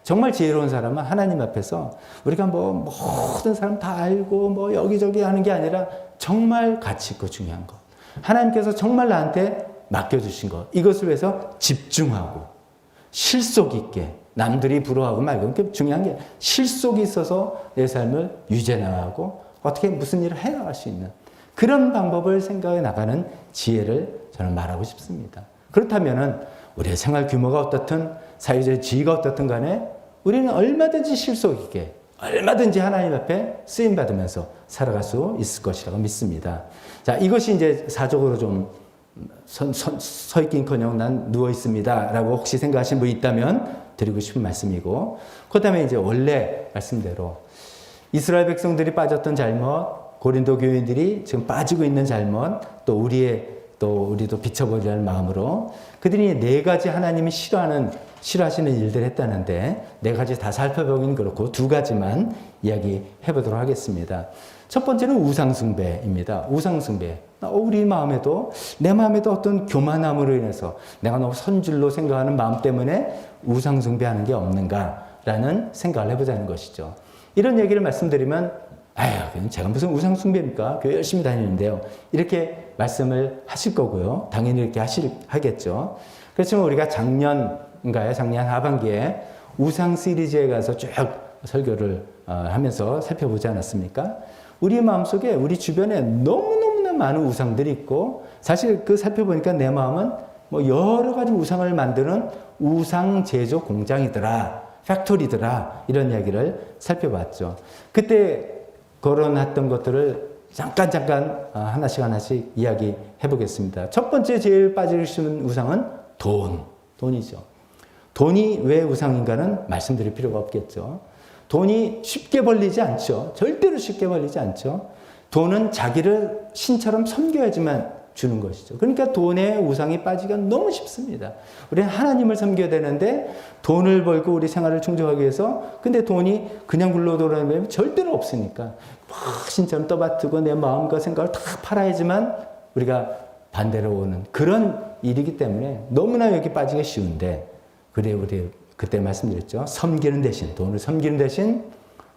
정말 지혜로운 사람은 하나님 앞에서 우리가 뭐 모든 사람 다 알고 뭐 여기저기 하는 게 아니라 정말 가치 있고 중요한 것 하나님께서 정말 나한테 맡겨주신 것 이것을 위해서 집중하고 실속 있게 남들이 부러워하고 말고 그게 중요한 게 실속이 있어서 내 삶을 유지해 나가고 어떻게 무슨 일을 해 나갈 수 있는 그런 방법을 생각해 나가는 지혜를 저는 말하고 싶습니다. 그렇다면은 우리의 생활 규모가 어떻든 사회적 지위가 어떻든 간에 우리는 얼마든지 실속 있게 얼마든지 하나님 앞에 쓰임 받으면서 살아갈 수 있을 것이라고 믿습니다. 자, 이것이 이제 사적으로 좀 서 있긴커녕 난 누워 있습니다. 라고 혹시 생각하시는 분이 있다면 드리고 싶은 말씀이고, 그 다음에 이제 원래 말씀대로 이스라엘 백성들이 빠졌던 잘못, 고린도 교인들이 지금 빠지고 있는 잘못, 또 우리도 비춰보려는 마음으로 그들이 네 가지 하나님이 싫어하시는 일들을 했다는데 네 가지 다 살펴보긴 그렇고 두 가지만 이야기해 보도록 하겠습니다. 첫 번째는 우상숭배입니다. 우상숭배. 우리 마음에도 내 마음에도 어떤 교만함으로 인해서 내가 너무 선줄로 생각하는 마음 때문에 우상숭배하는 게 없는가라는 생각을 해보자는 것이죠. 이런 얘기를 말씀드리면 제가 무슨 우상숭배입니까? 교회 열심히 다니는데요. 이렇게 말씀을 하실 거고요. 당연히 이렇게 하겠죠. 그렇지만 우리가 작년 하반기에 우상 시리즈에 가서 쭉 설교를 하면서 살펴보지 않았습니까? 우리 마음속에 우리 주변에 너무너무나 많은 우상들이 있고 사실 그 살펴보니까 내 마음은 뭐 여러 가지 우상을 만드는 우상 제조 공장이더라. 팩토리더라. 이런 이야기를 살펴봤죠. 그때 거론했던 것들을 잠깐 하나씩 이야기해 보겠습니다. 첫 번째 제일 빠질 수 있는 우상은 돈이죠. 돈이 왜 우상인가는 말씀드릴 필요가 없겠죠. 돈이 쉽게 벌리지 않죠. 절대로 쉽게 벌리지 않죠. 돈은 자기를 신처럼 섬겨야지만 주는 것이죠. 그러니까 돈에 우상이 빠지기가 너무 쉽습니다. 우리는 하나님을 섬겨야 되는데 돈을 벌고 우리 생활을 충족하기 위해서 근데 돈이 그냥 굴러돌아다니면 절대로 없으니까 막 신처럼 떠받들고 내 마음과 생각을 다 팔아야지만 우리가 반대로 오는 그런 일이기 때문에 너무나 여기 빠지기 쉬운데 그래 우리 그때 말씀드렸죠. 돈을 섬기는 대신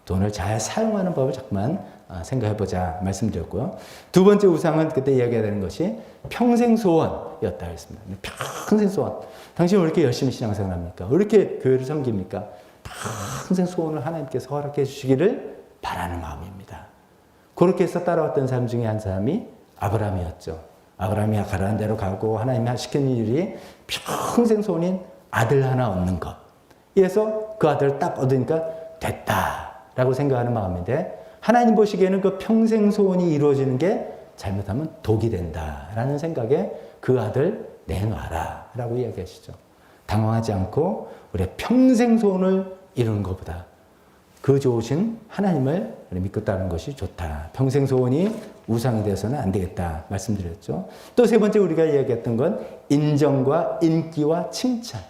돈을 잘 사용하는 법을 자꾸만 생각해보자 말씀드렸고요. 두 번째 우상은 그때 이야기해야 되는 것이 평생 소원이었다 했습니다. 평생 소원. 당신 왜 이렇게 열심히 신앙생활 합니까? 왜 이렇게 교회를 섬깁니까? 평생 소원을 하나님께서 허락해 주시기를 바라는 마음입니다. 그렇게 해서 따라왔던 사람 중에 한 사람이 아브라함이었죠. 아브라함이 가라는 대로 가고 하나님이 시키는 일이 평생 소원인 아들 하나 얻는 것. 그래서 그 아들을 딱 얻으니까 됐다라고 생각하는 마음인데 하나님 보시기에는 그 평생 소원이 이루어지는 게 잘못하면 독이 된다라는 생각에 그 아들 내놔라 라고 이야기하시죠. 당황하지 않고 우리의 평생 소원을 이루는 것보다 그 좋으신 하나님을 믿고 따르는 것이 좋다. 평생 소원이 우상이 되어서는 안 되겠다 말씀드렸죠. 또 세 번째 우리가 이야기했던 건 인정과 인기와 칭찬.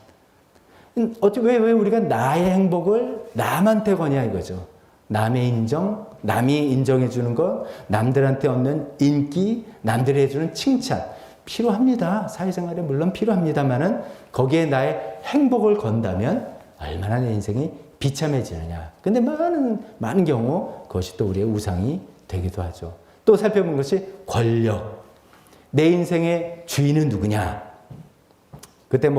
왜 우리가 나의 행복을 남한테 거냐 이거죠. 남의 인정, 남이 인정해 주는 것, 남들한테 얻는 인기, 남들이 해주는 칭찬. 필요합니다. 사회생활에 물론 필요합니다만은 거기에 나의 행복을 건다면 얼마나 내 인생이 비참해지느냐. 근데 많은 경우 그것이 또 우리의 우상이 되기도 하죠. 또 살펴본 것이 권력. 내 인생의 주인은 누구냐? 그때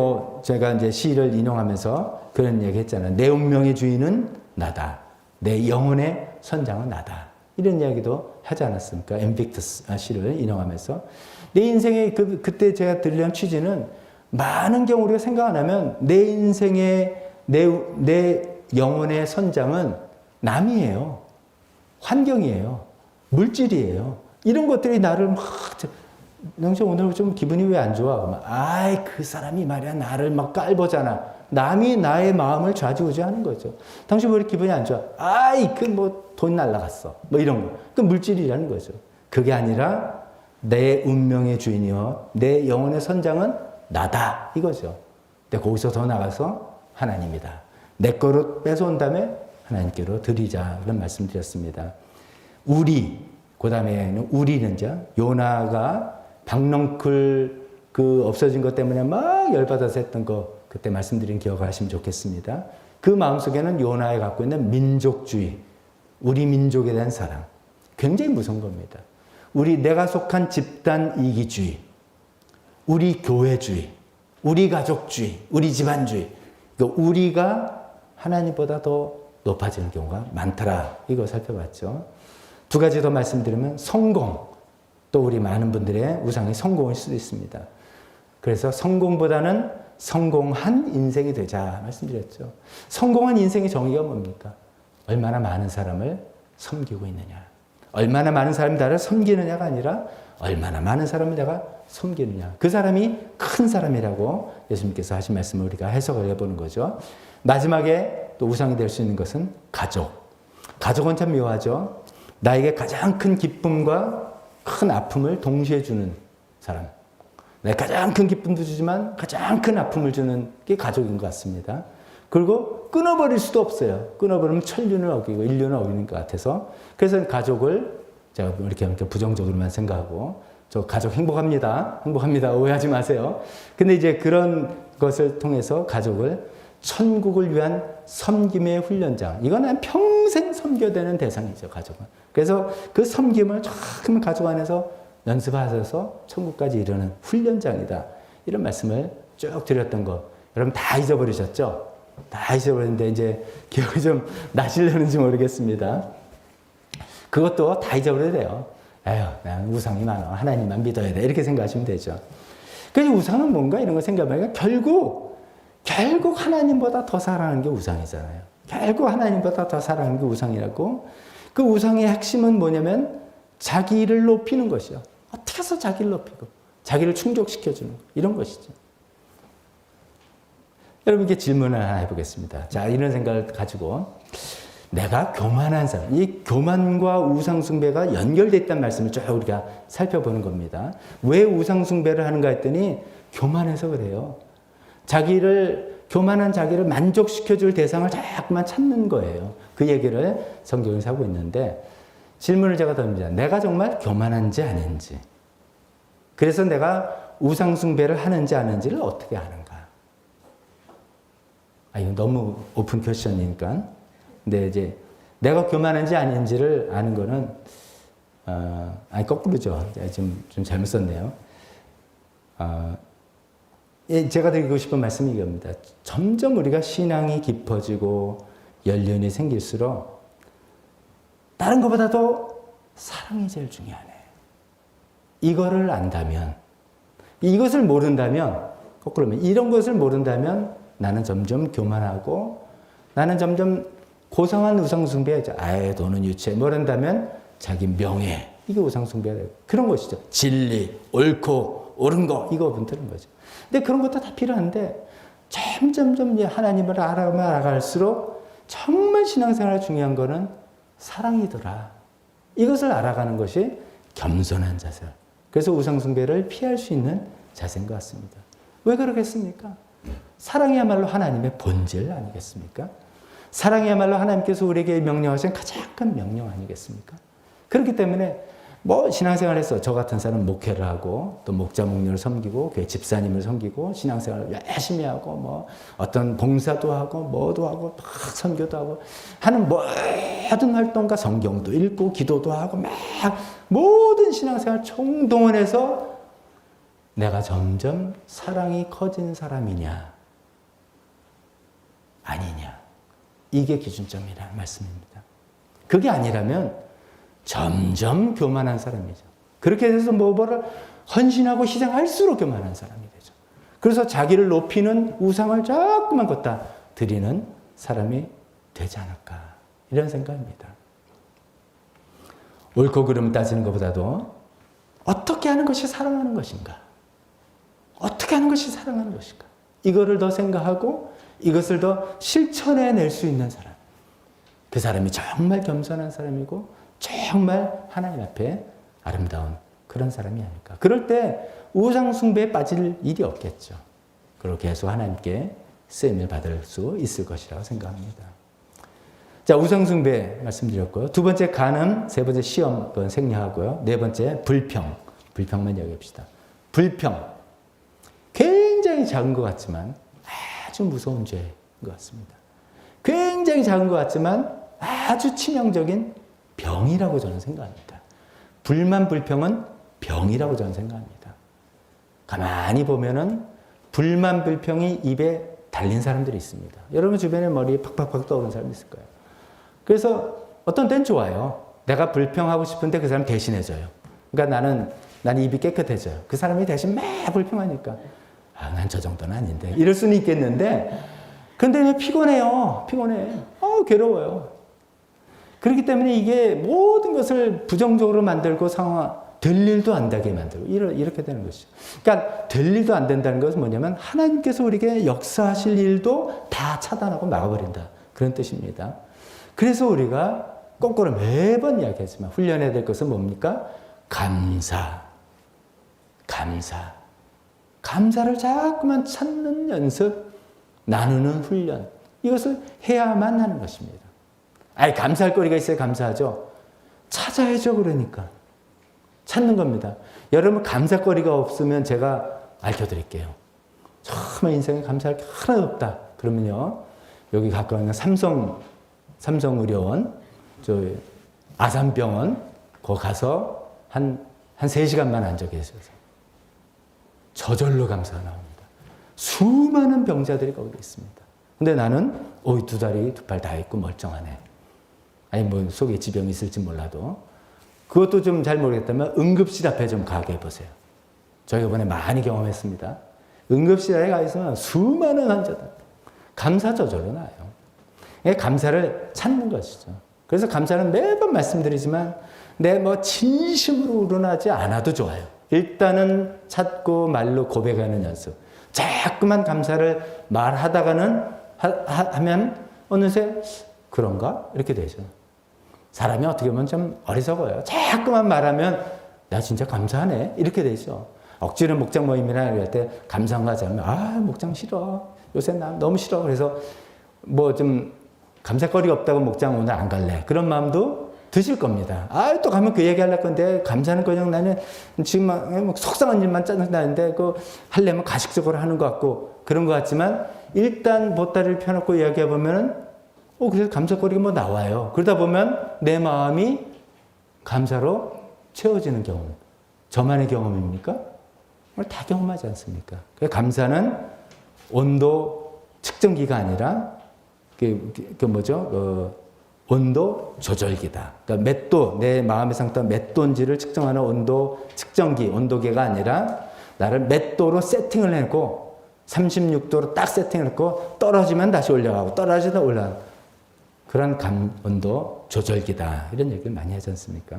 제가 이제 시를 인용하면서 그런 얘기 했잖아요. 내 운명의 주인은 나다. 내 영혼의 선장은 나다. 이런 이야기도 하지 않았습니까? 엠빅터스 시를 인용하면서. 내 인생의 그때 제가 들려는 취지는 많은 경우 우리가 생각 안 하면 내 인생의 내 영혼의 선장은 남이에요. 환경이에요. 물질이에요. 이런 것들이 나를 영정 오늘 좀 기분이 왜 안 좋아? 그 사람이 말이야 나를 막 깔보잖아. 남이 나의 마음을 좌지우지하는 거죠. 당신 왜 이렇게 기분이 안 좋아? 돈 날라갔어. 이런 거. 그 물질이라는 거죠. 그게 아니라 내 운명의 주인이요. 내 영혼의 선장은 나다. 이거죠. 근데 거기서 더 나가서 하나님이다. 내 거로 뺏어온 다음에 하나님께로 드리자. 그런 말씀 드렸습니다. 그 다음에는 우리는 요나가 박넝쿨 없어진 것 때문에 막 열받아서 했던 거 그때 말씀드린 기억을 하시면 좋겠습니다. 그 마음속에는 요나에 갖고 있는 민족주의, 우리 민족에 대한 사랑. 굉장히 무서운 겁니다. 내가 속한 집단 이기주의, 우리 교회주의, 우리 가족주의, 우리 집안주의. 그러니까 우리가 하나님보다 더 높아지는 경우가 많더라. 이거 살펴봤죠. 두 가지 더 말씀드리면 성공. 또 우리 많은 분들의 우상이 성공일 수도 있습니다. 그래서 성공보다는 성공한 인생이 되자 말씀드렸죠. 성공한 인생의 정의가 뭡니까? 얼마나 많은 사람을 섬기고 있느냐. 얼마나 많은 사람이 나를 섬기느냐가 아니라 얼마나 많은 사람을 내가 섬기느냐. 그 사람이 큰 사람이라고 예수님께서 하신 말씀을 우리가 해석을 해보는 거죠. 마지막에 또 우상이 될 수 있는 것은 가족. 가족은 참 묘하죠. 나에게 가장 큰 기쁨과 큰 아픔을 동시에 주는 사람. 내가 가장 큰 기쁨도 주지만 가장 큰 아픔을 주는 게 가족인 것 같습니다. 그리고 끊어버릴 수도 없어요. 끊어버리면 천륜을 어기고 인륜을 어기는 것 같아서. 그래서 가족을 제가 이렇게 부정적으로만 생각하고 저 가족 행복합니다. 오해하지 마세요. 근데 이제 그런 것을 통해서 가족을 천국을 위한 섬김의 훈련장. 이거는 평생 섬겨야 되는 대상이죠, 가족은. 그래서 그 섬김을 조금 가족 안에서 연습하셔서 천국까지 이르는 훈련장이다. 이런 말씀을 쭉 드렸던 거. 여러분 다 잊어버리셨죠? 다 잊어버렸는데 이제 기억이 좀 나시려는지 모르겠습니다. 그것도 다 잊어버려야 돼요. 난 우상이 많아. 하나님만 믿어야 돼. 이렇게 생각하시면 되죠. 그래서 우상은 뭔가 이런 거 생각하면 결국 하나님보다 더 사랑하는 게 우상이잖아요. 결국 하나님보다 더 사랑하는 게 우상이라고. 그 우상의 핵심은 뭐냐면 자기를 높이는 것이요. 어떻게 해서 자기를 높이고 자기를 충족시켜주는 이런 것이죠. 여러분께 질문을 하나 해보겠습니다. 자, 이런 생각을 가지고 내가 교만한 사람, 이 교만과 우상숭배가 연결되어 있다는 말씀을 쭉 우리가 살펴보는 겁니다. 왜 우상숭배를 하는가 했더니 교만해서 그래요. 교만한 자기를 만족시켜줄 대상을 자꾸만 찾는 거예요. 그 얘기를 성경에서 하고 있는데 질문을 제가 던집니다. 내가 정말 교만한지 아닌지. 그래서 내가 우상숭배를 하는지 아닌지를 어떻게 아는가. 이거 너무 오픈 퀘스천이니까. 근데 이제 내가 교만한지 아닌지를 아는 거는 거꾸로죠. 좀 잘못 썼네요. 제가 드리고 싶은 말씀이 이겁니다. 점점 우리가 신앙이 깊어지고 연륜이 생길수록 다른 것보다도 사랑이 제일 중요하네. 이거를 안다면, 이것을 모른다면, 거꾸로 하면 이런 것을 모른다면 나는 점점 교만하고 나는 점점 고상한 우상숭배하죠. 아예 돈은 유치해. 뭐란다면 자기 명예. 이게 우상숭배가 되고 그런 것이죠. 진리, 옳고 옳은 거 이거 분들은 거죠. 근데 그런 것도 다 필요한데 점점점 하나님을 알아갈수록 정말 신앙생활 중요한 거는 사랑이더라. 이것을 알아가는 것이 겸손한 자세. 그래서 우상숭배를 피할 수 있는 자세인 것 같습니다. 왜 그러겠습니까? 사랑이야말로 하나님의 본질 아니겠습니까? 사랑이야말로 하나님께서 우리에게 명령하신 가장 큰 명령 아니겠습니까? 그렇기 때문에 뭐 신앙생활에서 저 같은 사람은 목회를 하고 또 목자 목녀를 섬기고 교회 집사님을 섬기고 신앙생활을 열심히 하고 뭐 어떤 봉사도 하고 뭐도 하고 막 선교도 하고 하는 모든 활동과 성경도 읽고 기도도 하고 막 모든 신앙생활 총동원해서 내가 점점 사랑이 커진 사람이냐 아니냐 이게 기준점이라는 말씀입니다. 그게 아니라면 점점 교만한 사람이죠. 그렇게 돼서 뭐를 헌신하고 희생할수록 교만한 사람이 되죠. 그래서 자기를 높이는 우상을 자꾸만 갖다 드리는 사람이 되지 않을까 이런 생각입니다. 옳고 그름 따지는 것보다도 어떻게 하는 것이 사랑하는 것인가? 어떻게 하는 것이 사랑하는 것인가? 이거를 더 생각하고 이것을 더 실천해낼 수 있는 사람. 그 사람이 정말 겸손한 사람이고 정말 하나님 앞에 아름다운 그런 사람이 아닐까. 그럴 때 우상숭배에 빠질 일이 없겠죠. 그리고 계속 하나님께 쓰임을 받을 수 있을 것이라고 생각합니다. 자, 우상숭배 말씀드렸고요. 두 번째 간음, 세 번째 시험 생략하고요. 네 번째 불평. 불평만 얘기합시다. 불평. 굉장히 작은 것 같지만 아주 무서운 죄인 것 같습니다. 굉장히 작은 것 같지만 아주 치명적인 병이라고 저는 생각합니다. 불만 불평은 병이라고 저는 생각합니다. 가만히 보면은 불만 불평이 입에 달린 사람들이 있습니다. 여러분 주변에 머리에 팍팍팍 떠오르는 사람이 있을 거예요. 그래서 어떤 때는 좋아요. 내가 불평하고 싶은데 그 사람 대신해줘요. 그러니까 나는 입이 깨끗해져요. 그 사람이 대신 막 불평하니까 난 저 정도는 아닌데 이럴 수는 있겠는데 근데 왜 피곤해요. 피곤해. 괴로워요. 그렇기 때문에 이게 모든 것을 부정적으로 만들고 될 일도 안 되게 만들고 이렇게 되는 것이죠. 그러니까 될 일도 안 된다는 것은 뭐냐면 하나님께서 우리에게 역사하실 일도 다 차단하고 막아버린다. 그런 뜻입니다. 그래서 우리가 거꾸로 매번 이야기하지만 훈련해야 될 것은 뭡니까? 감사를 자꾸만 찾는 연습, 나누는 훈련. 이것을 해야만 하는 것입니다. 감사할 거리가 있어야 감사하죠. 찾아야죠, 그러니까. 찾는 겁니다. 여러분, 감사거리가 없으면 제가 알려드릴게요. 정말 인생에 감사할 게 하나도 없다. 그러면요, 여기 가까운 있는 삼성의료원, 아산병원, 거기 가서 한 3시간만 앉아 계셔서 저절로 감사가 나옵니다. 수많은 병자들이 거기 있습니다. 근데 나는, 2다리, 2팔 다 있고 멀쩡하네. 속에 지병이 있을지 몰라도. 그것도 좀 잘 모르겠다면 응급실 앞에 좀 가게 해보세요. 저희가 이번에 많이 경험했습니다. 응급실에 가 있으면 수많은 환자들. 감사 저절로 나요. 감사를 찾는 것이죠. 그래서 감사는 매번 말씀드리지만 진심으로 우러나지 않아도 좋아요. 일단은 찾고 말로 고백하는 연습. 자꾸만 감사를 말하다가는 하면 어느새 그런가? 이렇게 되죠. 사람이 어떻게 보면 좀 어리석어요. 자꾸만 말하면 나 진짜 감사하네. 이렇게 되죠. 억지로 목장 모임이나 이럴 때 감사한 거 하자면 목장 싫어. 요새 나 너무 싫어. 그래서 좀 감사거리가 없다고 목장 오늘 안 갈래. 그런 마음도 드실 겁니다. 또 가면 그 얘기 하려고 건데 감사는 그냥 나는 지금 속상한 일만 짜증나는데 하려면 가식적으로 하는 것 같고 그런 것 같지만 일단 보따리를 펴놓고 이야기해 보면은 그래서 감사거리가 나와요. 그러다 보면 내 마음이 감사로 채워지는 경험. 저만의 경험입니까? 다 경험하지 않습니까? 감사는 온도 측정기가 아니라 온도 조절기다. 그러니까 몇 도, 내 마음의 상태가 몇 도인지를 측정하는 온도 측정기, 온도계가 아니라 나를 몇 도로 세팅을 해놓고 36도로 딱 세팅해놓고 떨어지면 다시 올라가고 떨어지다 올라가고 그런 온도 조절기다. 이런 얘기를 많이 하지 않습니까?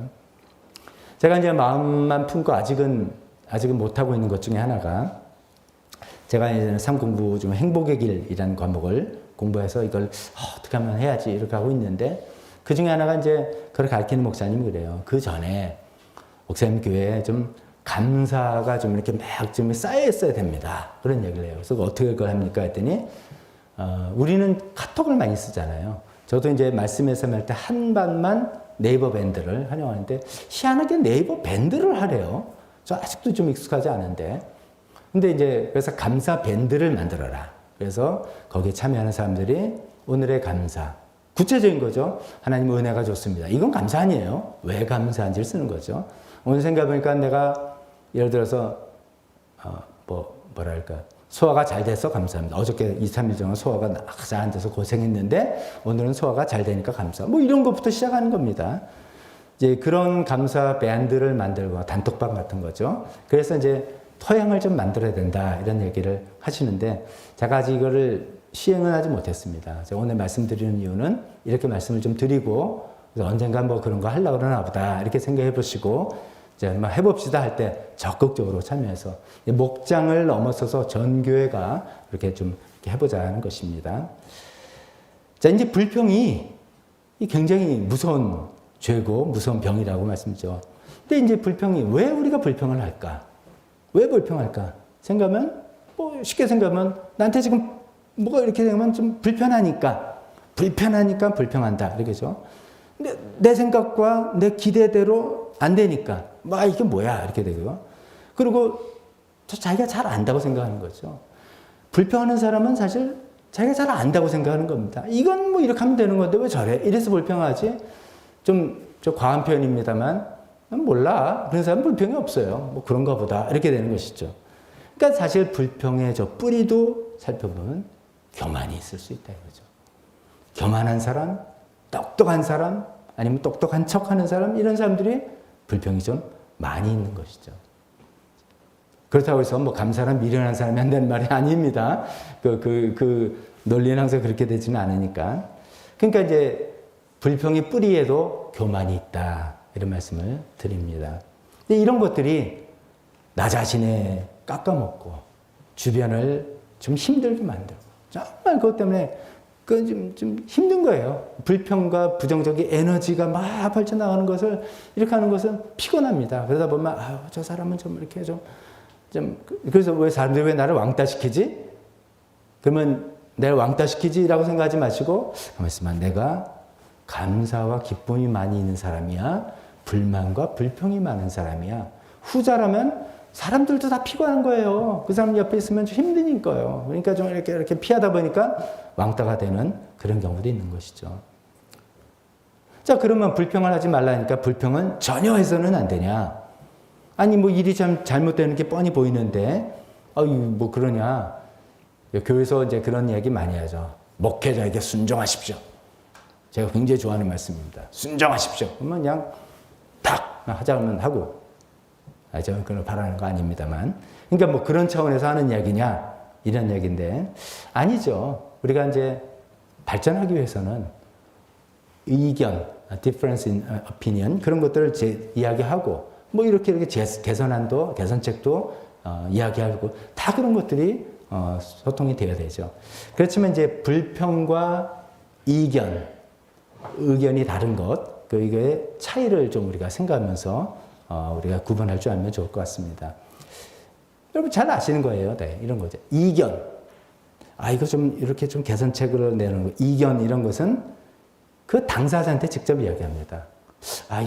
제가 이제 마음만 품고 아직은 못하고 있는 것 중에 하나가 제가 이제 삶 공부 중 행복의 길이라는 과목을 공부해서 이걸 어떻게 하면 해야지 이렇게 하고 있는데 그 중에 하나가 이제 그걸 가르치는 목사님이 그래요. 그 전에 목사님 교회에 좀 감사가 좀 이렇게 막 좀 쌓여 있어야 됩니다. 그런 얘기를 해요. 그래서 어떻게 그걸 합니까? 했더니 우리는 카톡을 많이 쓰잖아요. 저도 이제 말씀에서 할 때 한반만 네이버 밴드를 활용하는데 희한하게 네이버 밴드를 하래요. 저 아직도 좀 익숙하지 않은데. 근데 이제 그래서 감사 밴드를 만들어라. 그래서 거기에 참여하는 사람들이 오늘의 감사. 구체적인 거죠. 하나님 은혜가 좋습니다. 이건 감사 아니에요. 왜 감사한지를 쓰는 거죠. 오늘 생각해보니까 내가 예를 들어서 뭐랄까 소화가 잘 돼서 감사합니다. 어저께 2, 3일 전에 소화가 잘 안 돼서 고생했는데 오늘은 소화가 잘 되니까 감사. 뭐 이런 것부터 시작하는 겁니다. 이제 그런 감사 밴드를 만들고 단톡방 같은 거죠. 그래서 이제 토양을 좀 만들어야 된다 이런 얘기를 하시는데 제가 아직 이거를 시행은 하지 못했습니다. 제가 오늘 말씀드리는 이유는 이렇게 말씀을 좀 드리고 언젠가 뭐 그런 거 하려고 그러나 보다 이렇게 생각해 보시고 이제 한번 해봅시다 할 때 적극적으로 참여해서 목장을 넘어서서 전 교회가 이렇게 좀 이렇게 해보자 하는 것입니다. 자, 이제 불평이 굉장히 무서운 죄고 무서운 병이라고 말씀드죠. 근데 이제 불평이 왜 우리가 불평을 할까? 왜 불평할까? 생각하면 뭐 쉽게 생각하면 나한테 지금 뭐가 이렇게 되면 좀 불편하니까 불평한다 이렇게죠. 근데 내 생각과 내 기대대로 안 되니까 막 이게 뭐야 이렇게 되고요. 그리고 자기가 잘 안다고 생각하는 거죠. 불평하는 사람은 사실 자기가 잘 안다고 생각하는 겁니다. 이건 뭐 이렇게 하면 되는 건데 왜 저래? 이래서 불평하지? 좀 과한 표현입니다만 몰라. 그런 사람은 불평이 없어요. 뭐 그런가 보다 이렇게 되는 것이죠. 그러니까 사실 불평의 저 뿌리도 살펴보면 교만이 있을 수 있다 이거죠. 교만한 사람, 똑똑한 사람, 아니면 똑똑한 척하는 사람 이런 사람들이 불평이 좀 많이 있는 것이죠. 그렇다고 해서 뭐 감사랑 미련한 사람이 한다는 말이 아닙니다. 그 논리는 항상 그렇게 되지는 않으니까. 그러니까 이제 불평의 뿌리에도 교만이 있다 이런 말씀을 드립니다. 근데 이런 것들이 나 자신에 깎아먹고 주변을 좀 힘들게 만들고 정말 그것 때문에 좀 힘든 거예요. 불평과 부정적인 에너지가 막 펼쳐나가는 것을 이렇게 하는 것은 피곤합니다. 그러다 보면 저 사람은 좀 이렇게 그래서 왜 사람들이 왜 나를 왕따시키지? 그러면 내가 왕따시키지라고 생각하지 마시고 가만히 있으면 내가 감사와 기쁨이 많이 있는 사람이야? 불만과 불평이 많은 사람이야? 후자라면 사람들도 다 피곤한 거예요. 그 사람 옆에 있으면 좀 힘드니까요. 그러니까 좀 이렇게 피하다 보니까 왕따가 되는 그런 경우도 있는 것이죠. 자, 그러면 불평을 하지 말라니까 불평은 전혀 해서는 안 되냐? 아니, 뭐 일이 참 잘못되는 게 뻔히 보이는데, 뭐 그러냐? 교회에서 이제 그런 이야기 많이 하죠. 목회자에게 순종하십시오. 제가 굉장히 좋아하는 말씀입니다. 순종하십시오. 그러면 그냥 탁 하자면 하고, 저는 그걸 바라는 거 아닙니다만. 그러니까 뭐 그런 차원에서 하는 이야기냐? 이런 이야기인데, 아니죠. 우리가 이제 발전하기 위해서는 의견, difference in opinion, 그런 것들을 이야기하고, 뭐 이렇게 개선안도, 개선책도 이야기하고, 다 그런 것들이 소통이 되어야 되죠. 그렇지만 이제 불평과 의견이 다른 것, 이거의 차이를 좀 우리가 생각하면서 우리가 구분할 줄 알면 좋을 것 같습니다. 여러분 잘 아시는 거예요. 네, 이런 거죠. 이견. 이거 좀 이렇게 좀 개선책을 내는 거. 이견 이런 것은 그 당사자한테 직접 이야기합니다.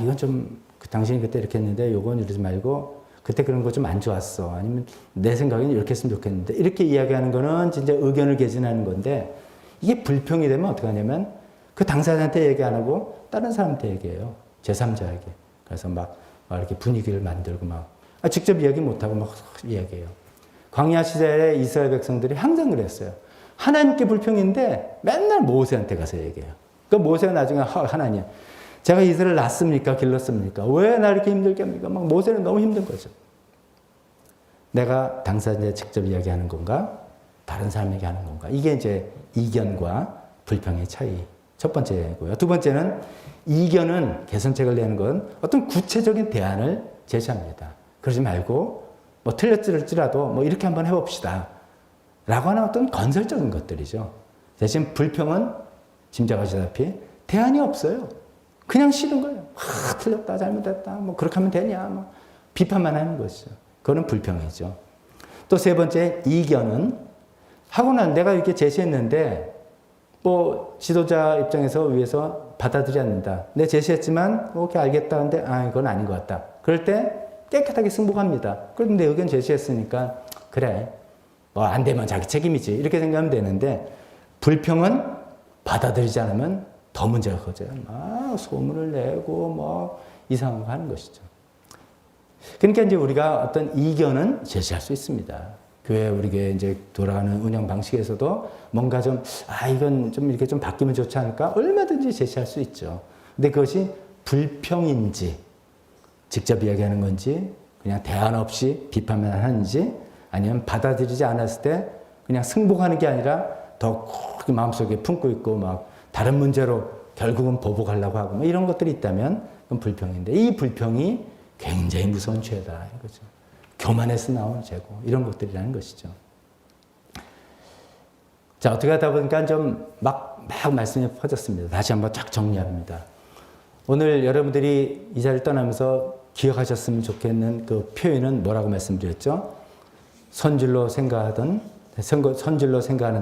이건 좀 당신이 그때 이렇게 했는데 요건 이러지 말고 그때 그런 거 좀 안 좋았어. 아니면 내 생각에는 이렇게 했으면 좋겠는데 이렇게 이야기하는 거는 진짜 의견을 개진하는 건데 이게 불평이 되면 어떻게 하냐면 그 당사자한테 얘기 안 하고 다른 사람한테 얘기해요. 제3자에게. 그래서 막 이렇게 분위기를 만들고 직접 이야기 못하고 막 이야기해요. 광야 시절에 이스라엘 백성들이 항상 그랬어요. 하나님께 불평인데 맨날 모세한테 가서 얘기해요. 그러니까 모세가 나중에 하나님, 제가 이스라엘 낳습니까? 길렀습니까? 왜 나 이렇게 힘들게 합니까? 모세는 너무 힘든 거죠. 내가 당사자한테 직접 이야기하는 건가? 다른 사람에게 하는 건가? 이게 이제 이견과 불평의 차이. 첫 번째고요. 두 번째는 이견은 개선책을 내는 건 어떤 구체적인 대안을 제시합니다. 그러지 말고 뭐 틀렸을지라도 뭐 이렇게 한번 해봅시다. 라고 하는 어떤 건설적인 것들이죠. 대신 불평은 짐작하시다시피 대안이 없어요. 그냥 싫은 거예요. 틀렸다, 잘못했다, 뭐 그렇게 하면 되냐, 뭐 비판만 하는 것이죠. 그거는 불평이죠. 또 세 번째, 이견은 하고 난 내가 이렇게 제시했는데 뭐 지도자 입장에서 위에서 받아들이지 않는다. 내가 제시했지만 오케이 알겠다. 근데 이건 아닌 것 같다. 그럴 때 깨끗하게 승복합니다. 그럼 내 의견 제시했으니까 그래. 뭐 안 되면 자기 책임이지. 이렇게 생각하면 되는데 불평은 받아들이지 않으면 더 문제가 커져요. 막 소문을 내고 뭐 이상한 거 하는 것이죠. 그러니까 이제 우리가 어떤 이견은 제시할 수 있습니다. 교회 우리 교회 이제 돌아가는 운영 방식에서도 뭔가 좀 이건 좀 이렇게 좀 바뀌면 좋지 않을까? 얼마든지 제시할 수 있죠. 근데 그것이 불평인지 직접 이야기하는 건지 그냥 대안 없이 비판만 하는지 아니면 받아들이지 않았을 때 그냥 승복하는 게 아니라 더 크게 마음속에 품고 있고 막 다른 문제로 결국은 보복하려고 하고 뭐 이런 것들이 있다면 그건 불평인데 이 불평이 굉장히 무서운 죄다 이거죠. 교만에서 나온 죄고 이런 것들이라는 것이죠. 자, 어떻게 하다 보니까 좀 막 말씀이 퍼졌습니다. 다시 한번 쫙 정리합니다. 오늘 여러분들이 이 자리를 떠나면서 기억하셨으면 좋겠는 그 표현은 뭐라고 말씀드렸죠? 선질로 생각하는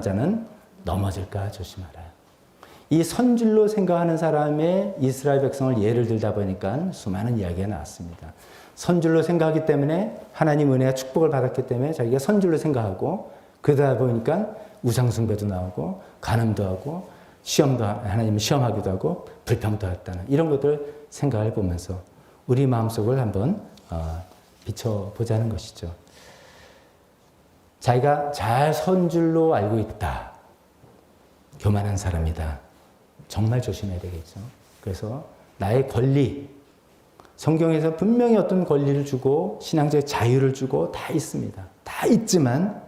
자는 넘어질까 조심하라. 이 선질로 생각하는 사람의 이스라엘 백성을 예를 들다 보니까 수많은 이야기가 나왔습니다. 선질로 생각하기 때문에 하나님 은혜와 축복을 받았기 때문에 자기가 선질로 생각하고 그러다 보니까 우상숭배도 나오고 간음도 하고 시험도 하나님을 시험하기도 하고 불평도 했다는 이런 것들 생각을 보면서 우리 마음속을 한번 비춰보자는 것이죠. 자기가 잘 선줄로 알고 있다. 교만한 사람이다. 정말 조심해야 되겠죠. 그래서 나의 권리, 성경에서 분명히 어떤 권리를 주고 신앙적 자유를 주고 다 있습니다. 다 있지만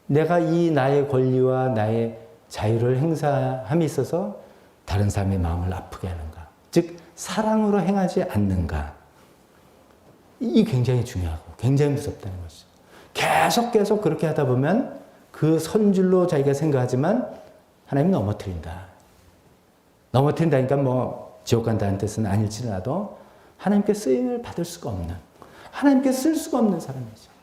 내가 이 나의 권리와 나의 자유를 행사함에 있어서 다른 사람의 마음을 아프게 하는가. 즉 사랑으로 행하지 않는가. 이게 굉장히 중요하고 굉장히 무섭다는 것이죠. 계속 그렇게 하다 보면 그 선줄로 자기가 생각하지만 하나님이 넘어뜨린다니까 뭐 지옥 간다는 뜻은 아닐지라도 하나님께 쓰임을 받을 수가 없는, 하나님께 쓸 수가 없는 사람이죠.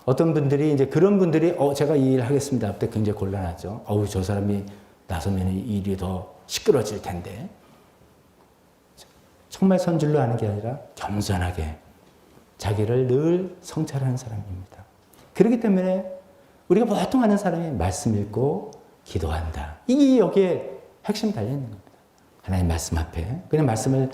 어떤 분들이 이제 그런 분들이 제가 이 일 하겠습니다 할 때 굉장히 곤란하죠. 저 사람이 나서면 이 일이 더 시끄러질 텐데. 정말 선줄로 하는 게 아니라 겸손하게 자기를 늘 성찰하는 사람입니다. 그렇기 때문에 우리가 보통 하는 사람이 말씀 읽고 기도한다. 이게 여기에 핵심 달려있는 겁니다. 하나님 말씀 앞에 그냥 말씀을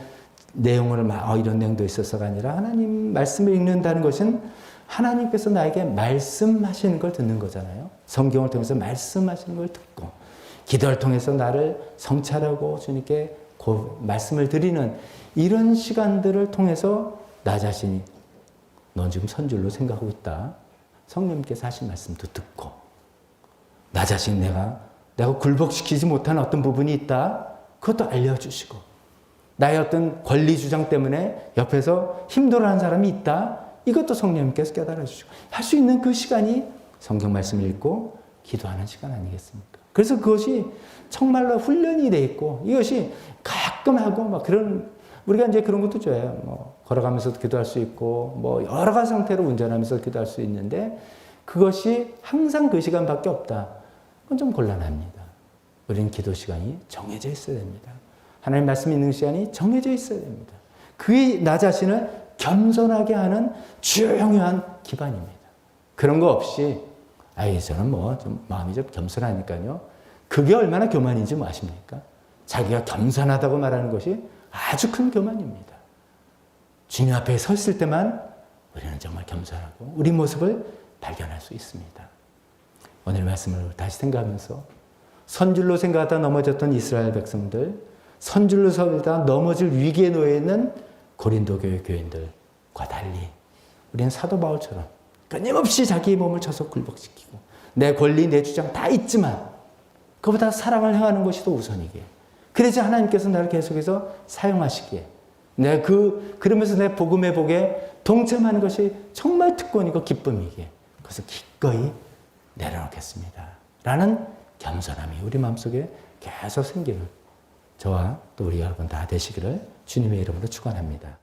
내용을 이런 내용도 있어서가 아니라 하나님 말씀을 읽는다는 것은 하나님께서 나에게 말씀하시는 걸 듣는 거잖아요. 성경을 통해서 말씀하시는 걸 듣고 기도를 통해서 나를 성찰하고 주님께 말씀을 드리는 이런 시간들을 통해서 나 자신이 넌 지금 선줄로 생각하고 있다. 성령님께서 하신 말씀도 듣고 나 자신 내가 굴복시키지 못한 어떤 부분이 있다. 그것도 알려주시고 나의 어떤 권리 주장 때문에 옆에서 힘들어하는 사람이 있다. 이것도 성령님께서 깨달아 주시고 할 수 있는 그 시간이 성경 말씀 읽고 기도하는 시간 아니겠습니까? 그래서 그것이 정말로 훈련이 돼 있고 이것이 가끔 하고 막 그런 우리가 이제 그런 것도 좋아해요. 뭐 걸어가면서도 기도할 수 있고 뭐 여러 가지 상태로 운전하면서 기도할 수 있는데 그것이 항상 그 시간밖에 없다. 그건 좀 곤란합니다. 우리는 기도 시간이 정해져 있어야 됩니다. 하나님 말씀 있는 시간이 정해져 있어야 됩니다. 그게 나 자신을 겸손하게 하는 중요한 기반입니다. 그런 거 없이 저는 뭐 좀 마음이 좀 겸손하니까요. 그게 얼마나 교만인지 뭐 아십니까? 자기가 겸손하다고 말하는 것이 아주 큰 교만입니다. 주님 앞에 서 있을 때만 우리는 정말 겸손하고 우리 모습을 발견할 수 있습니다. 오늘 말씀을 다시 생각하면서 선줄로 생각하다 넘어졌던 이스라엘 백성들, 선줄로 서다 넘어질 위기에 놓여 있는 고린도 교회 교인들과 달리 우리는 사도 바울처럼 끊임없이 자기의 몸을 쳐서 굴복시키고 내 권리, 내 주장 다 있지만 그보다 사랑을 행하는 것이 더 우선이기에 그래서 하나님께서 나를 계속해서 사용하시기에 그러면서 내 복음의 복에 동참하는 것이 정말 특권이고 기쁨이기에 그래서 기꺼이 내려놓겠습니다. 라는 겸손함이 우리 마음속에 계속 생기는 저와 또 우리 여러분 다 되시기를 주님의 이름으로 축원합니다.